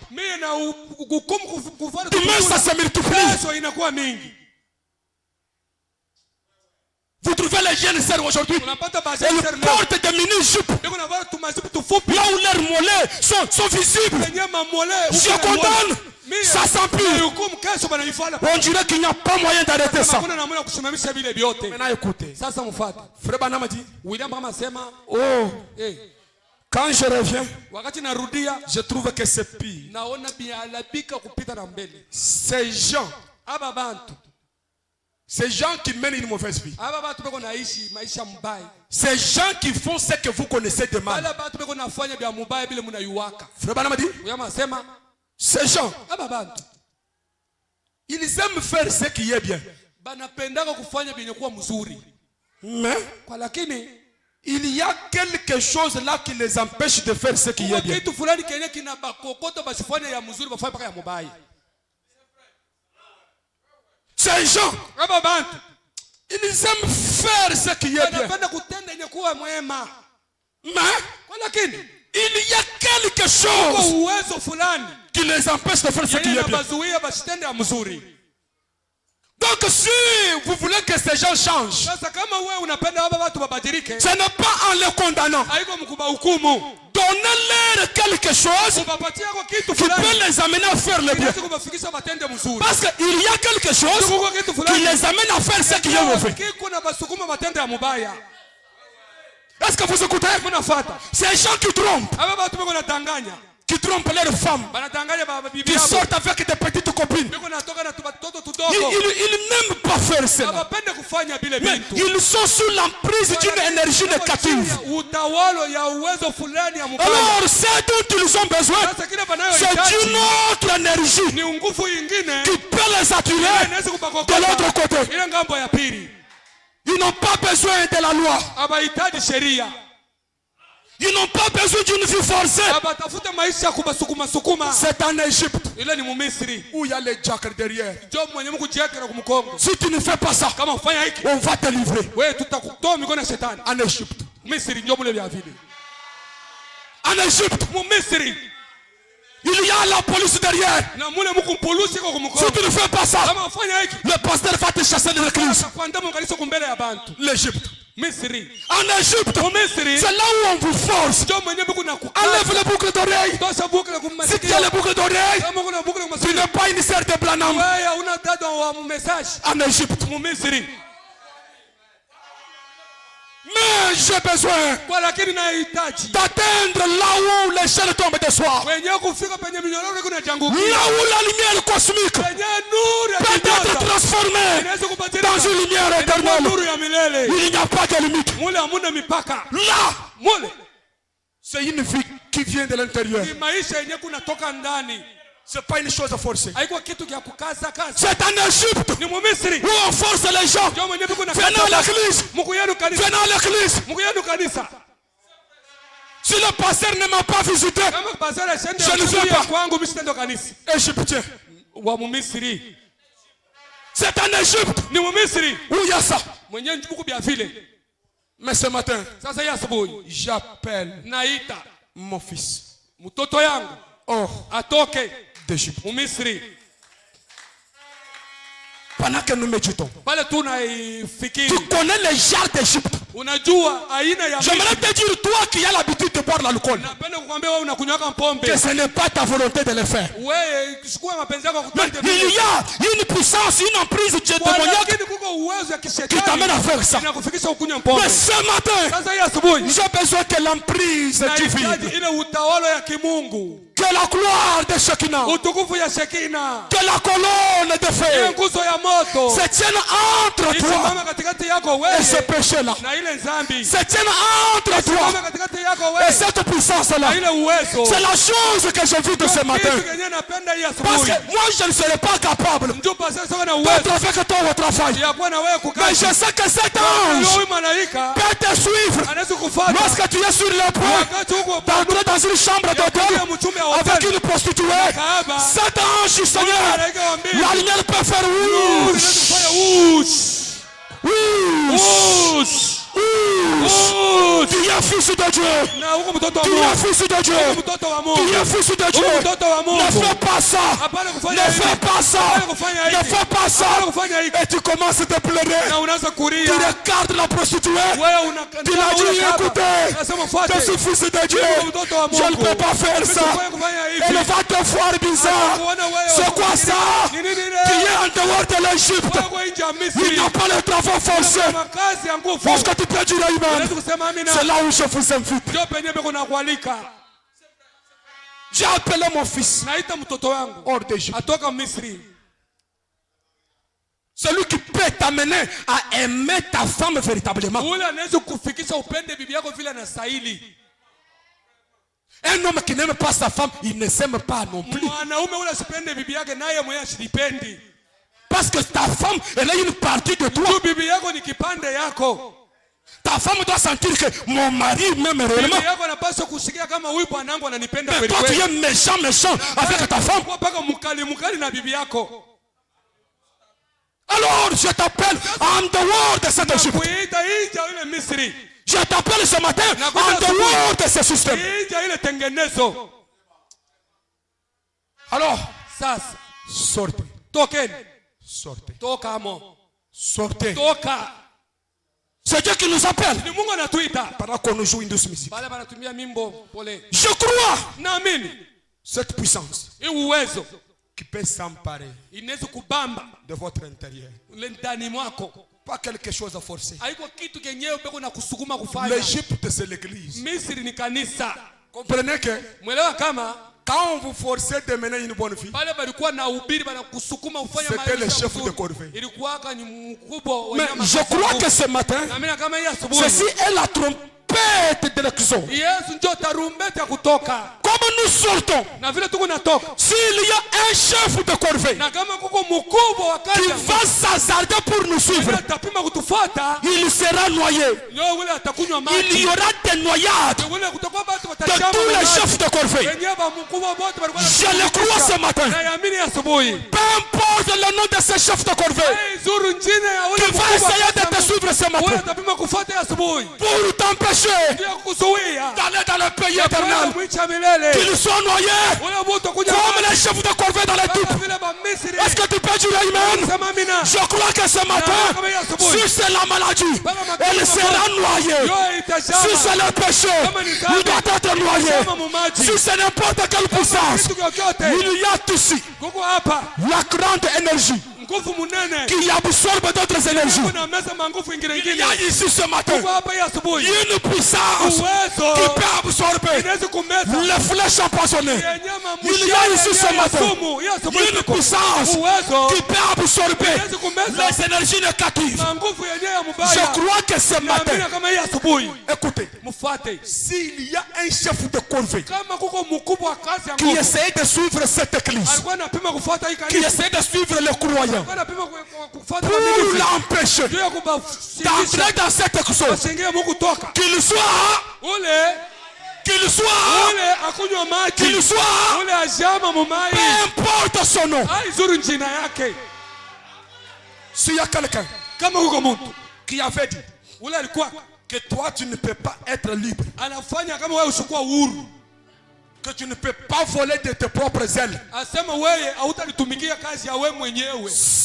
Demain ça se multiplie. Vous trouvez les jeunes sœurs aujourd'hui, elles portent des mini-jupes là où leurs mollets sont visibles. Je condamne. Ça s'empile. On dirait qu'il n'y a pas moyen d'arrêter ça. Maintenant écoutez. Frère Branham dit, oh, quand je reviens, je trouve que c'est pire. Ces gens qui mènent une mauvaise vie. Ces gens qui font ce que vous connaissez de mal. Frère Branham dit, ces gens, ils aiment faire ce qui est bien. Mais il y a quelque chose là qui les empêche de faire ce qui est bien. Ces gens, ils aiment faire ce qui est bien. Mais il y a quelque chose qui les empêche de faire ce qui est bien. Donc si vous voulez que ces gens changent, ce n'est pas en les condamnant. Donnez-leur quelque chose qui peut les amener à faire le bien. Parce qu'il y a quelque chose qui les amène à faire ce qui est mauvais. Est-ce que vous écoutez? Ces gens qui trompent. Qui trompent leurs femmes, qui sortent avec des petites copines. Ils n'aiment pas faire cela. Mais ils sont sous l'emprise d'une énergie négative. Alors, c'est dont ils ont besoin, c'est une autre énergie qui peut les attirer de l'autre côté. Ils n'ont pas besoin de la loi. Ils n'ont pas besoin d'une vie forcée. C'est en Égypte où il y a les diacres derrière. Si tu ne fais pas ça, on va te livrer. En Égypte. En Égypte. Il y a la police derrière. Si tu ne fais pas ça, le pasteur va te chasser de l'église. L'Égypte. En Égypte, c'est là où on vous force. Enlève les boucles d'oreilles. Si tu as les boucles d'oreilles, tu n'es pas une sœur de Branham. En Égypte. Mais Mais j'ai besoin Kwa lakini nahitaji d'atteindre là où les chaînes tombent de soir. wenye kufika penye minyororo kuna jangukia. Là où la lumière cosmique Penye nuru ya peut être kinyota transformée inaweza kupatikana dans une lumière kwa éternelle. nuru ya milele. Il n'y a pas de limite. Mule hamuna mipaka. Là, Mule c'est une vie qui vient de l'intérieur. ni maisha yenye kunatoka ndani. C'est pas une chose forcée. Haikuwa kitu kia kukaza kaza. C'est en Égypte Ni Mumisri. où on force les gens. Ndio mwenye biko na Venez à l'église. Mungu yenu kanisa. Venez à l'église. Mungu yenu kanisa. Si le pasteur ne m'a pas visité, Kama bazara shende Je ne sais ya pas. kwangu mimi sitendo kanisa. Égyptien. Wa Mumisri. C'est en Égypte Ni Mumisri. où il y a ça. Mwenye njuku bia vile. Mais ce matin, Sasa hii asubuhi j'appelle naita mon fils mtoto yangu hors atoke d'Égypte. Mumisri. Pendant que nous méditons, Pale tu tunaifikiri. connais les jars d'Égypte. Unajua aina ya J'aimerais miti. te dire, toi qui as l'habitude de boire l'alcool, Napenda kukwambia wewe unakunywaka pombe. que ce n'est pas ta volonté de le faire. Wewe chukua mapenzi yako Mais kutende. il y a une puissance, une emprise démoniaque Lakini kuko uwezo ya qui kishetani t'amène à faire ça. inakufikisha ukunywe pombe. Mais ce matin, Sasa hii asubuhi j'ai besoin que l'emprise divine, nahitaji ile utawala ya kimungu, que la gloire de Shekinah, utukufu ya Shekina, que la colonne de ile feu nguzo ya moto se tienne entre toi isimame katikati yako et ce wewe péché-là. na ile dhambi, Se tienne entre isimame toi katikati yako et wewe cette puissance-là. na ile uwezo. C'est la chose que je vis de ce matin. Kitu kenye napenda hii Parce asubuhi que moi, je ne serai pas capable ndio pasa sawa na d'être uwezo avec toi au travail. ya kuwa na wewe Mais kukaa. je sais que cet ange Huyu malaika peut te suivre anaweza kufuata lorsque tu es sur le point wakati huko d'entrer dans une chambre d'hôtel ya mchumba ya avec hoteli. une prostituée. Kahaba. Cet ange du Seigneur, Malaika wa mbili. la lumière peut faire Unaweza whoosh, kufanya whoosh, whoosh, whoosh, whoosh. whoosh. Tu es fils de Dieu. Na huko mtoto wa Tu Mungu. es fils de Dieu. Huko mtoto wa Tu Mungu. es fils de Dieu. Huko mtoto wa Mungu. Ne fais pas ça. Hapana Ne kufanya hivi. fais pas ça. Hapana kufanya hivi. Ne fais pas ça. Hapana kufanya hivi. Et tu commences à te pleurer. Na unaanza Tu kulia. regardes la prostituée. Wewe Tu l'as dit, écoutez, Nasema fuate. je suis fils de Dieu. Huko mtoto wa Mungu. Je ne peux pas faire ça. Mimi kufanya hivi. Elle va te voir bizarre. Atakuona wewe. C'est quoi ça? Ni nini ile? Tu es en dehors de l'Égypte. Wewe nje ya Il Misri. n'y a pas le travail forcé. Makazi ya nguvu. Parce que tu peux dire Amen. Unaweza kusema amina. C'est là où je vous invite. Ndio penye beko na kualika. J'ai appelé mon fils Naita mtoto wangu hors d'Égypte. atoka Misri. Celui qui peut t'amener à aimer ta femme véritablement. Ule anaweza kufikisha upende bibi yako vile anastahili. Un homme qui n'aime pas sa femme, il ne s'aime pas non plus. Mwanaume ule asipende bibi yake naye mwenyewe asipendi. Parce que ta femme, elle est une partie de toi. Tu bibi yako ni kipande yako. Ta femme doit sentir que mon mari m'aime réellement. Bibi yako anapaswa kusikia kama huyu bwanangu ananipenda Mais kweli toi, tu kweli. es méchant avec ta femme. Kwa paka mkali na bibi yako. Alors, je t'appelle en dehors de cette Égypte. Kuita nje ile Misri. Je t'appelle ce matin en dehors de ce système. Nje ile tengenezo. Alors, Sasa sortez. tokeni. Sortez. Toka amo. Sortez. Toka. C'est Dieu qui nous appelle. Ni Mungu anatuita. Pendant qu'on nous joue une douce musique. Bale banatumia mimbo pole. Je crois Naamini cette puissance hii uwezo qui peut s'emparer inaweza kubamba de votre intérieur. ule ndani mwako. Pas quelque chose à forcer. Haiko kitu kenyewe beko na kusukuma kufanya. L'Égypte, c'est l'église. Misri ni kanisa. Comprenez que Mwelewa kama quand on vous forcez de mener une bonne vie, pale balikuwa na ubiri bana kusukuma ufanye c'était le maisha chef de mazuri. corvée. Ilikuwa ni mkubwa wa Mais nyama je za crois Mungu. que ce matin, Na mimi kama hii asubuhi ceci est la trompette de l'exode. Yesu ndio tarumbeta ya kutoka. Comme nous sortons, Na vile tuko natoka. s'il y a un chef de corvée Na kama kuko mkubwa wa qui kazi va s'hasarder pour nous suivre, atapima kutufuata, il sera noyé. yeye ule atakunywa Il y maji. aura des noyades Ule kutoka watu de watashamba. tous les chefs de corvée. Wenyewe ba mkubwa wote walikuwa Je le crois ce matin. na yamini asubuhi. Peu importe le nom de ces chefs de corvée Hey, zuru njine ya ule qui va essayer de te suivre ce ule matin atapima kufuata asubuhi. pour t'empêcher Ndio kukuzuia. d'aller dans le pays Wewe éternel. mwicha milele. Qu'ils soient noyés Ule mtu kuja comme les chefs de corvée dans les kama toupes. vile ba Misri. Est-ce que tu peux dire Amen? Sema amina. Je crois que ce matin, si c'est la maladie, elle sera noyée. Yo itashama. Si c'est le péché, il doit être noyé. Sema mumaji. Si c'est n'importe quelle puissance, Kitu chochote. il y a ici Kuko hapa. la grande énergie Nguvu qui absorbe d'autres énergies. Il y a ici ce matin une puissance qui peut absorber les flèches empoisonnées. Il y a ici ce matin une puissance qui peut absorber les énergies négatives. Je crois que ce matin, écoutez, s'il y a un chef de corvée qui essaie de suivre cette église, qui essaie de suivre les croyants pour l'empêcher d'entrer dans cette église, qu'il soit peu importe son nom. S'il y a quelqu'un qui avait dit que toi tu ne peux pas être libre, que tu ne peux pas voler de tes propres ailes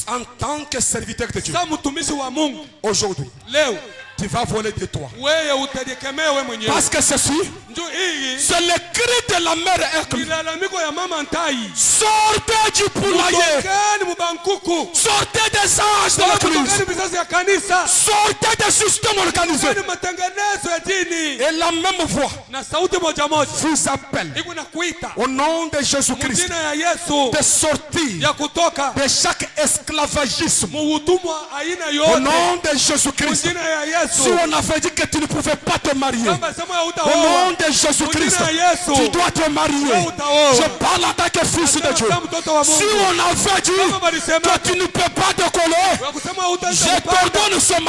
en tant que serviteur de Dieu, aujourd'hui tu vas voler de toi. Parce que ceci, c'est le cri de la mère Hercule. Sortez du poulailler. Sortez des anges de l'église. Sortez des systèmes organisés. Et la même voix vous appelle au nom de Jésus-Christ de sortir de chaque esclavagisme. Au nom de Jésus-Christ. Si on avait dit que tu ne pouvais pas te marier, au nom de Jésus-Christ, tu dois te marier. Je parle en tant que fils de Dieu. Si on avait dit que tu ne peux pas décoller, je t'ordonne ce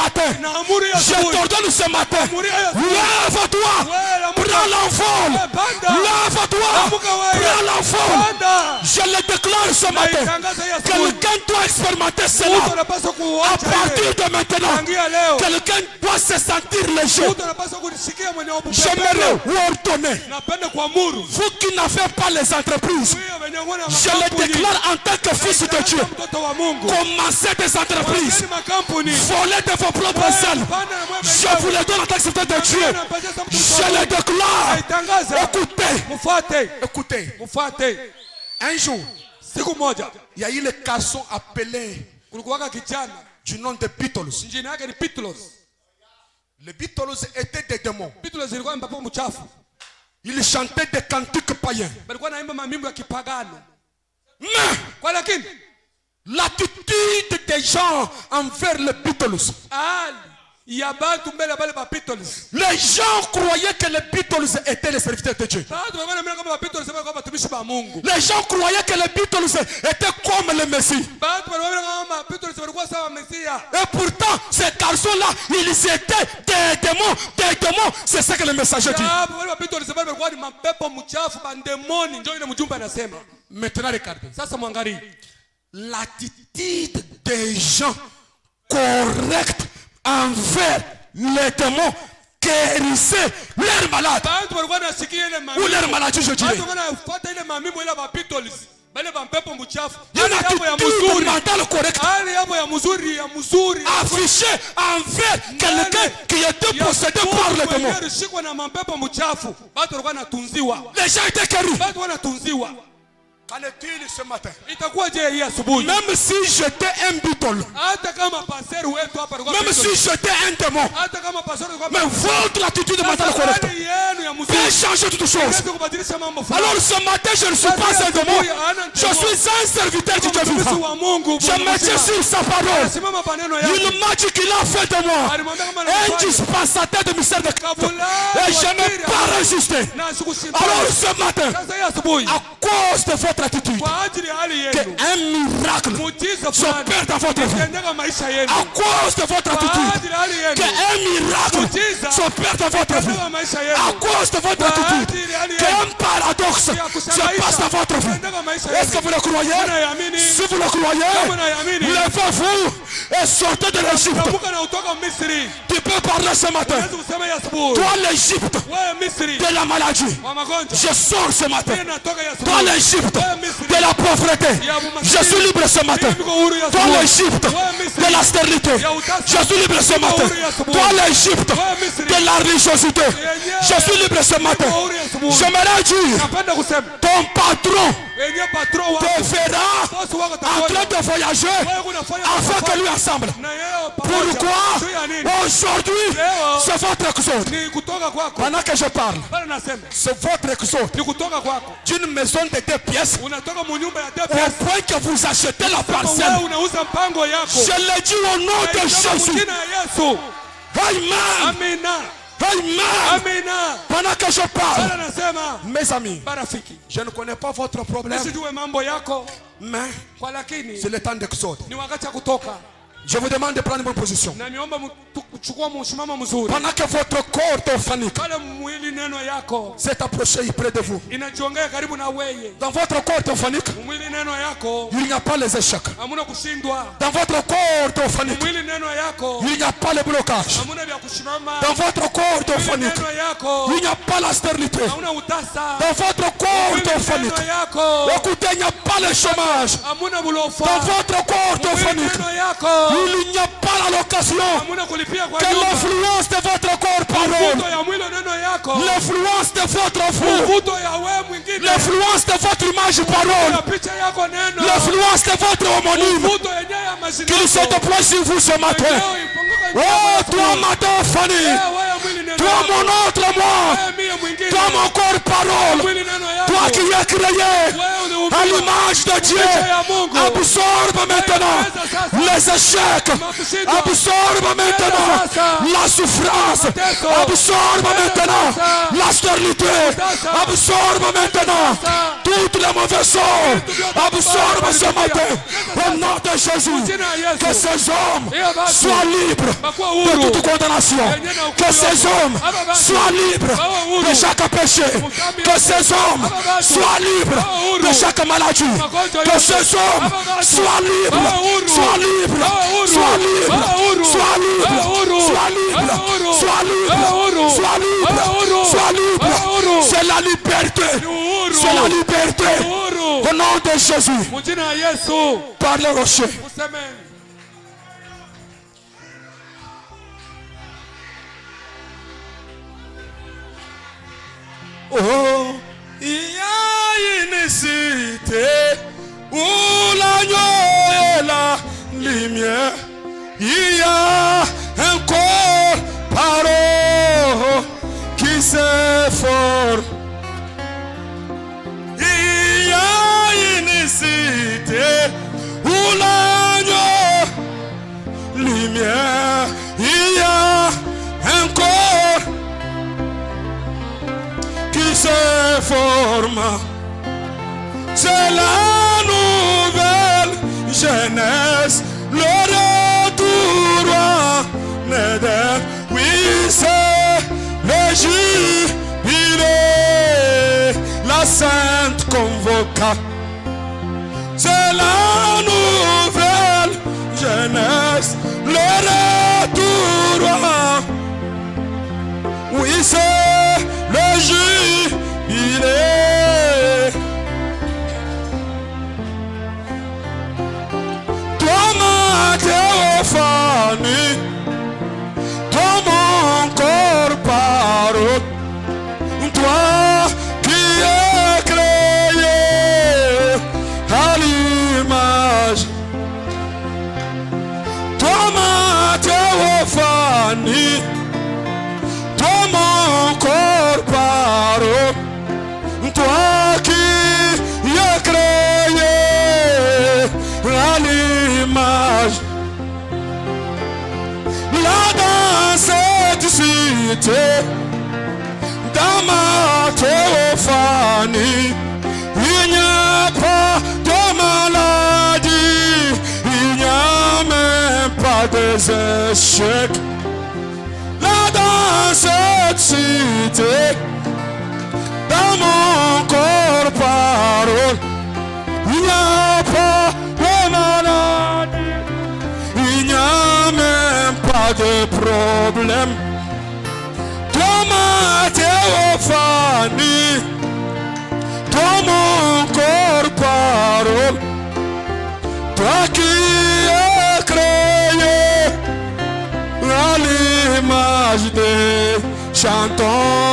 matin. Lève-toi, prends l'envol. Lève-toi, prends l'envol. Je le déclare ce matin. Quelqu'un doit expérimenter cela. À partir de maintenant, quelqu'un doit se sentir léger. J'aimerais vous ordonner, vous qui n'avez pas les entreprises, je le déclare en tant que fils de Dieu. Commencez des entreprises, volez de vos propres ailes. Je vous le donne en tant que fils de Dieu. Je le déclare. Écoutez. Un jour, il y a eu le garçon appelé du nom de Beatles. Les Beatles étaient des démons. Ils chantaient des cantiques païens. Mais l'attitude des gens envers les Beatles, les gens croyaient que les Beatles étaient les serviteurs de Dieu. Les gens croyaient que les Beatles étaient comme le Messie. Et pourtant, ces garçons-là, ils étaient des démons. C'est ça que le messager dit. Maintenant, regardez. L'attitude des gens corrects envers les démons guérissaient leurs malades. Ou leurs maladies, je dirais. Il y a une attitude mentale correcte affichée envers quelqu'un qui était possédé par le démon. Les gens étaient guéris. Qu'en est-il ce matin? Même si j'étais un Beatle, même si j'étais un démon, mais votre attitude mentale correcte peut changer toutes choses. Alors ce matin, je ne suis pas un démon, je suis un serviteur du Dieu vivant. Je me tiens sur sa parole. Il m'a dit qu'il a fait de moi un dispensateur de mystère de Christ. Et je n'ai pas résisté. Alors ce matin, à cause de votre attitude, qu'un miracle s'opère dans votre vie. À cause de votre attitude, qu'un miracle s'opère dans votre vie. À cause de votre attitude, qu'un paradoxe se passe dans votre vie. Est-ce que vous le croyez? Si vous le croyez, levez-vous et sortez de l'Égypte. Tu peux parler ce matin. Toi l'Égypte de la maladie, je sors ce matin. Toi l'Égypte de la pauvreté, je suis libre ce matin. Toi l'Égypte de la stérilité, je suis libre ce matin. Toi l'Égypte de la religiosité, je suis libre ce matin. J'aimerais dire, ton patron te fera en train de voyager afin que lui ensemble. Pourquoi aujourd'hui c'est votre exode? Pendant que je parle, c'est votre exode d'une maison de 2 pièces au point que vous achetez la parcelle. Je le dis au nom de Jésus. Amen. Amen. Pendant que je parle, mes amis, je ne connais pas votre problème, mais c'est le temps d'exode. Je vous demande de prendre bonne position. Pendant que votre corps orphanique s'est approché près de vous, dans votre corps orphanique, il n'y a pas les échecs. Dans votre corps orphanique, il n'y a pas les blocages. Dans votre corps orphanique, il n'y a pas la stérilité. Dans votre corps orphanique, écoutez, il n'y a pas le chômage. Dans votre corps orphanique, il n'y a pas la location. Que l'influence de votre corps parole, l'influence de votre foi, l'influence de votre image parole, l'influence de votre homonyme, qu'il se déploie sur vous ce matin. Oh, toi ma famille, toi mon autre moi, toi mon corps parole, toi qui es créé à l'image de Dieu, absorbe maintenant les échecs, absorbe maintenant la souffrance, absorbe maintenant la stérilité, absorbe maintenant toutes les mauvaises choses, absorbe ce matin au nom de Jésus. Que ces hommes soient libres de toute condamnation, que ces hommes soient libres de chaque péché, que ces hommes soient libres de chaque maladie, que ces hommes soient libres, soient libres, soient libres, soient libres, soient libres, soient libres, soient libres, soient libres. C'est la liberté, c'est la liberté. Au nom de Jésus, par le rocher. Oh, il y a une cité où l'agneau est la lumière. Il y a un corps parole qui s'efforce. Il y a une cité où l'agneau lumière. Il y a un corps qui se forme. C'est la nouvelle jeunesse, le retour en Éden. Oui, c'est le jubilé, la sainte convoca. C'est la nouvelle jeunesse, le retour en. Oui, c'est le jubilé. Toi ma théophanie, toi mon corps parole, toi qui es créé à l'image. Toi ma théophanie, toi mon corps parole, toi qui es créé à l'image. Là dans cette cité, dans ma théophanie, il n'y a pas de maladie, il n'y a même pas de échecs. Là dans cette cité, dans mon corps parole, il n'y a pas de maladie, il n'y a même pas de problème. Toi ma théophanie, toi mon corps parole, toi qui es créé à l'image de chantons.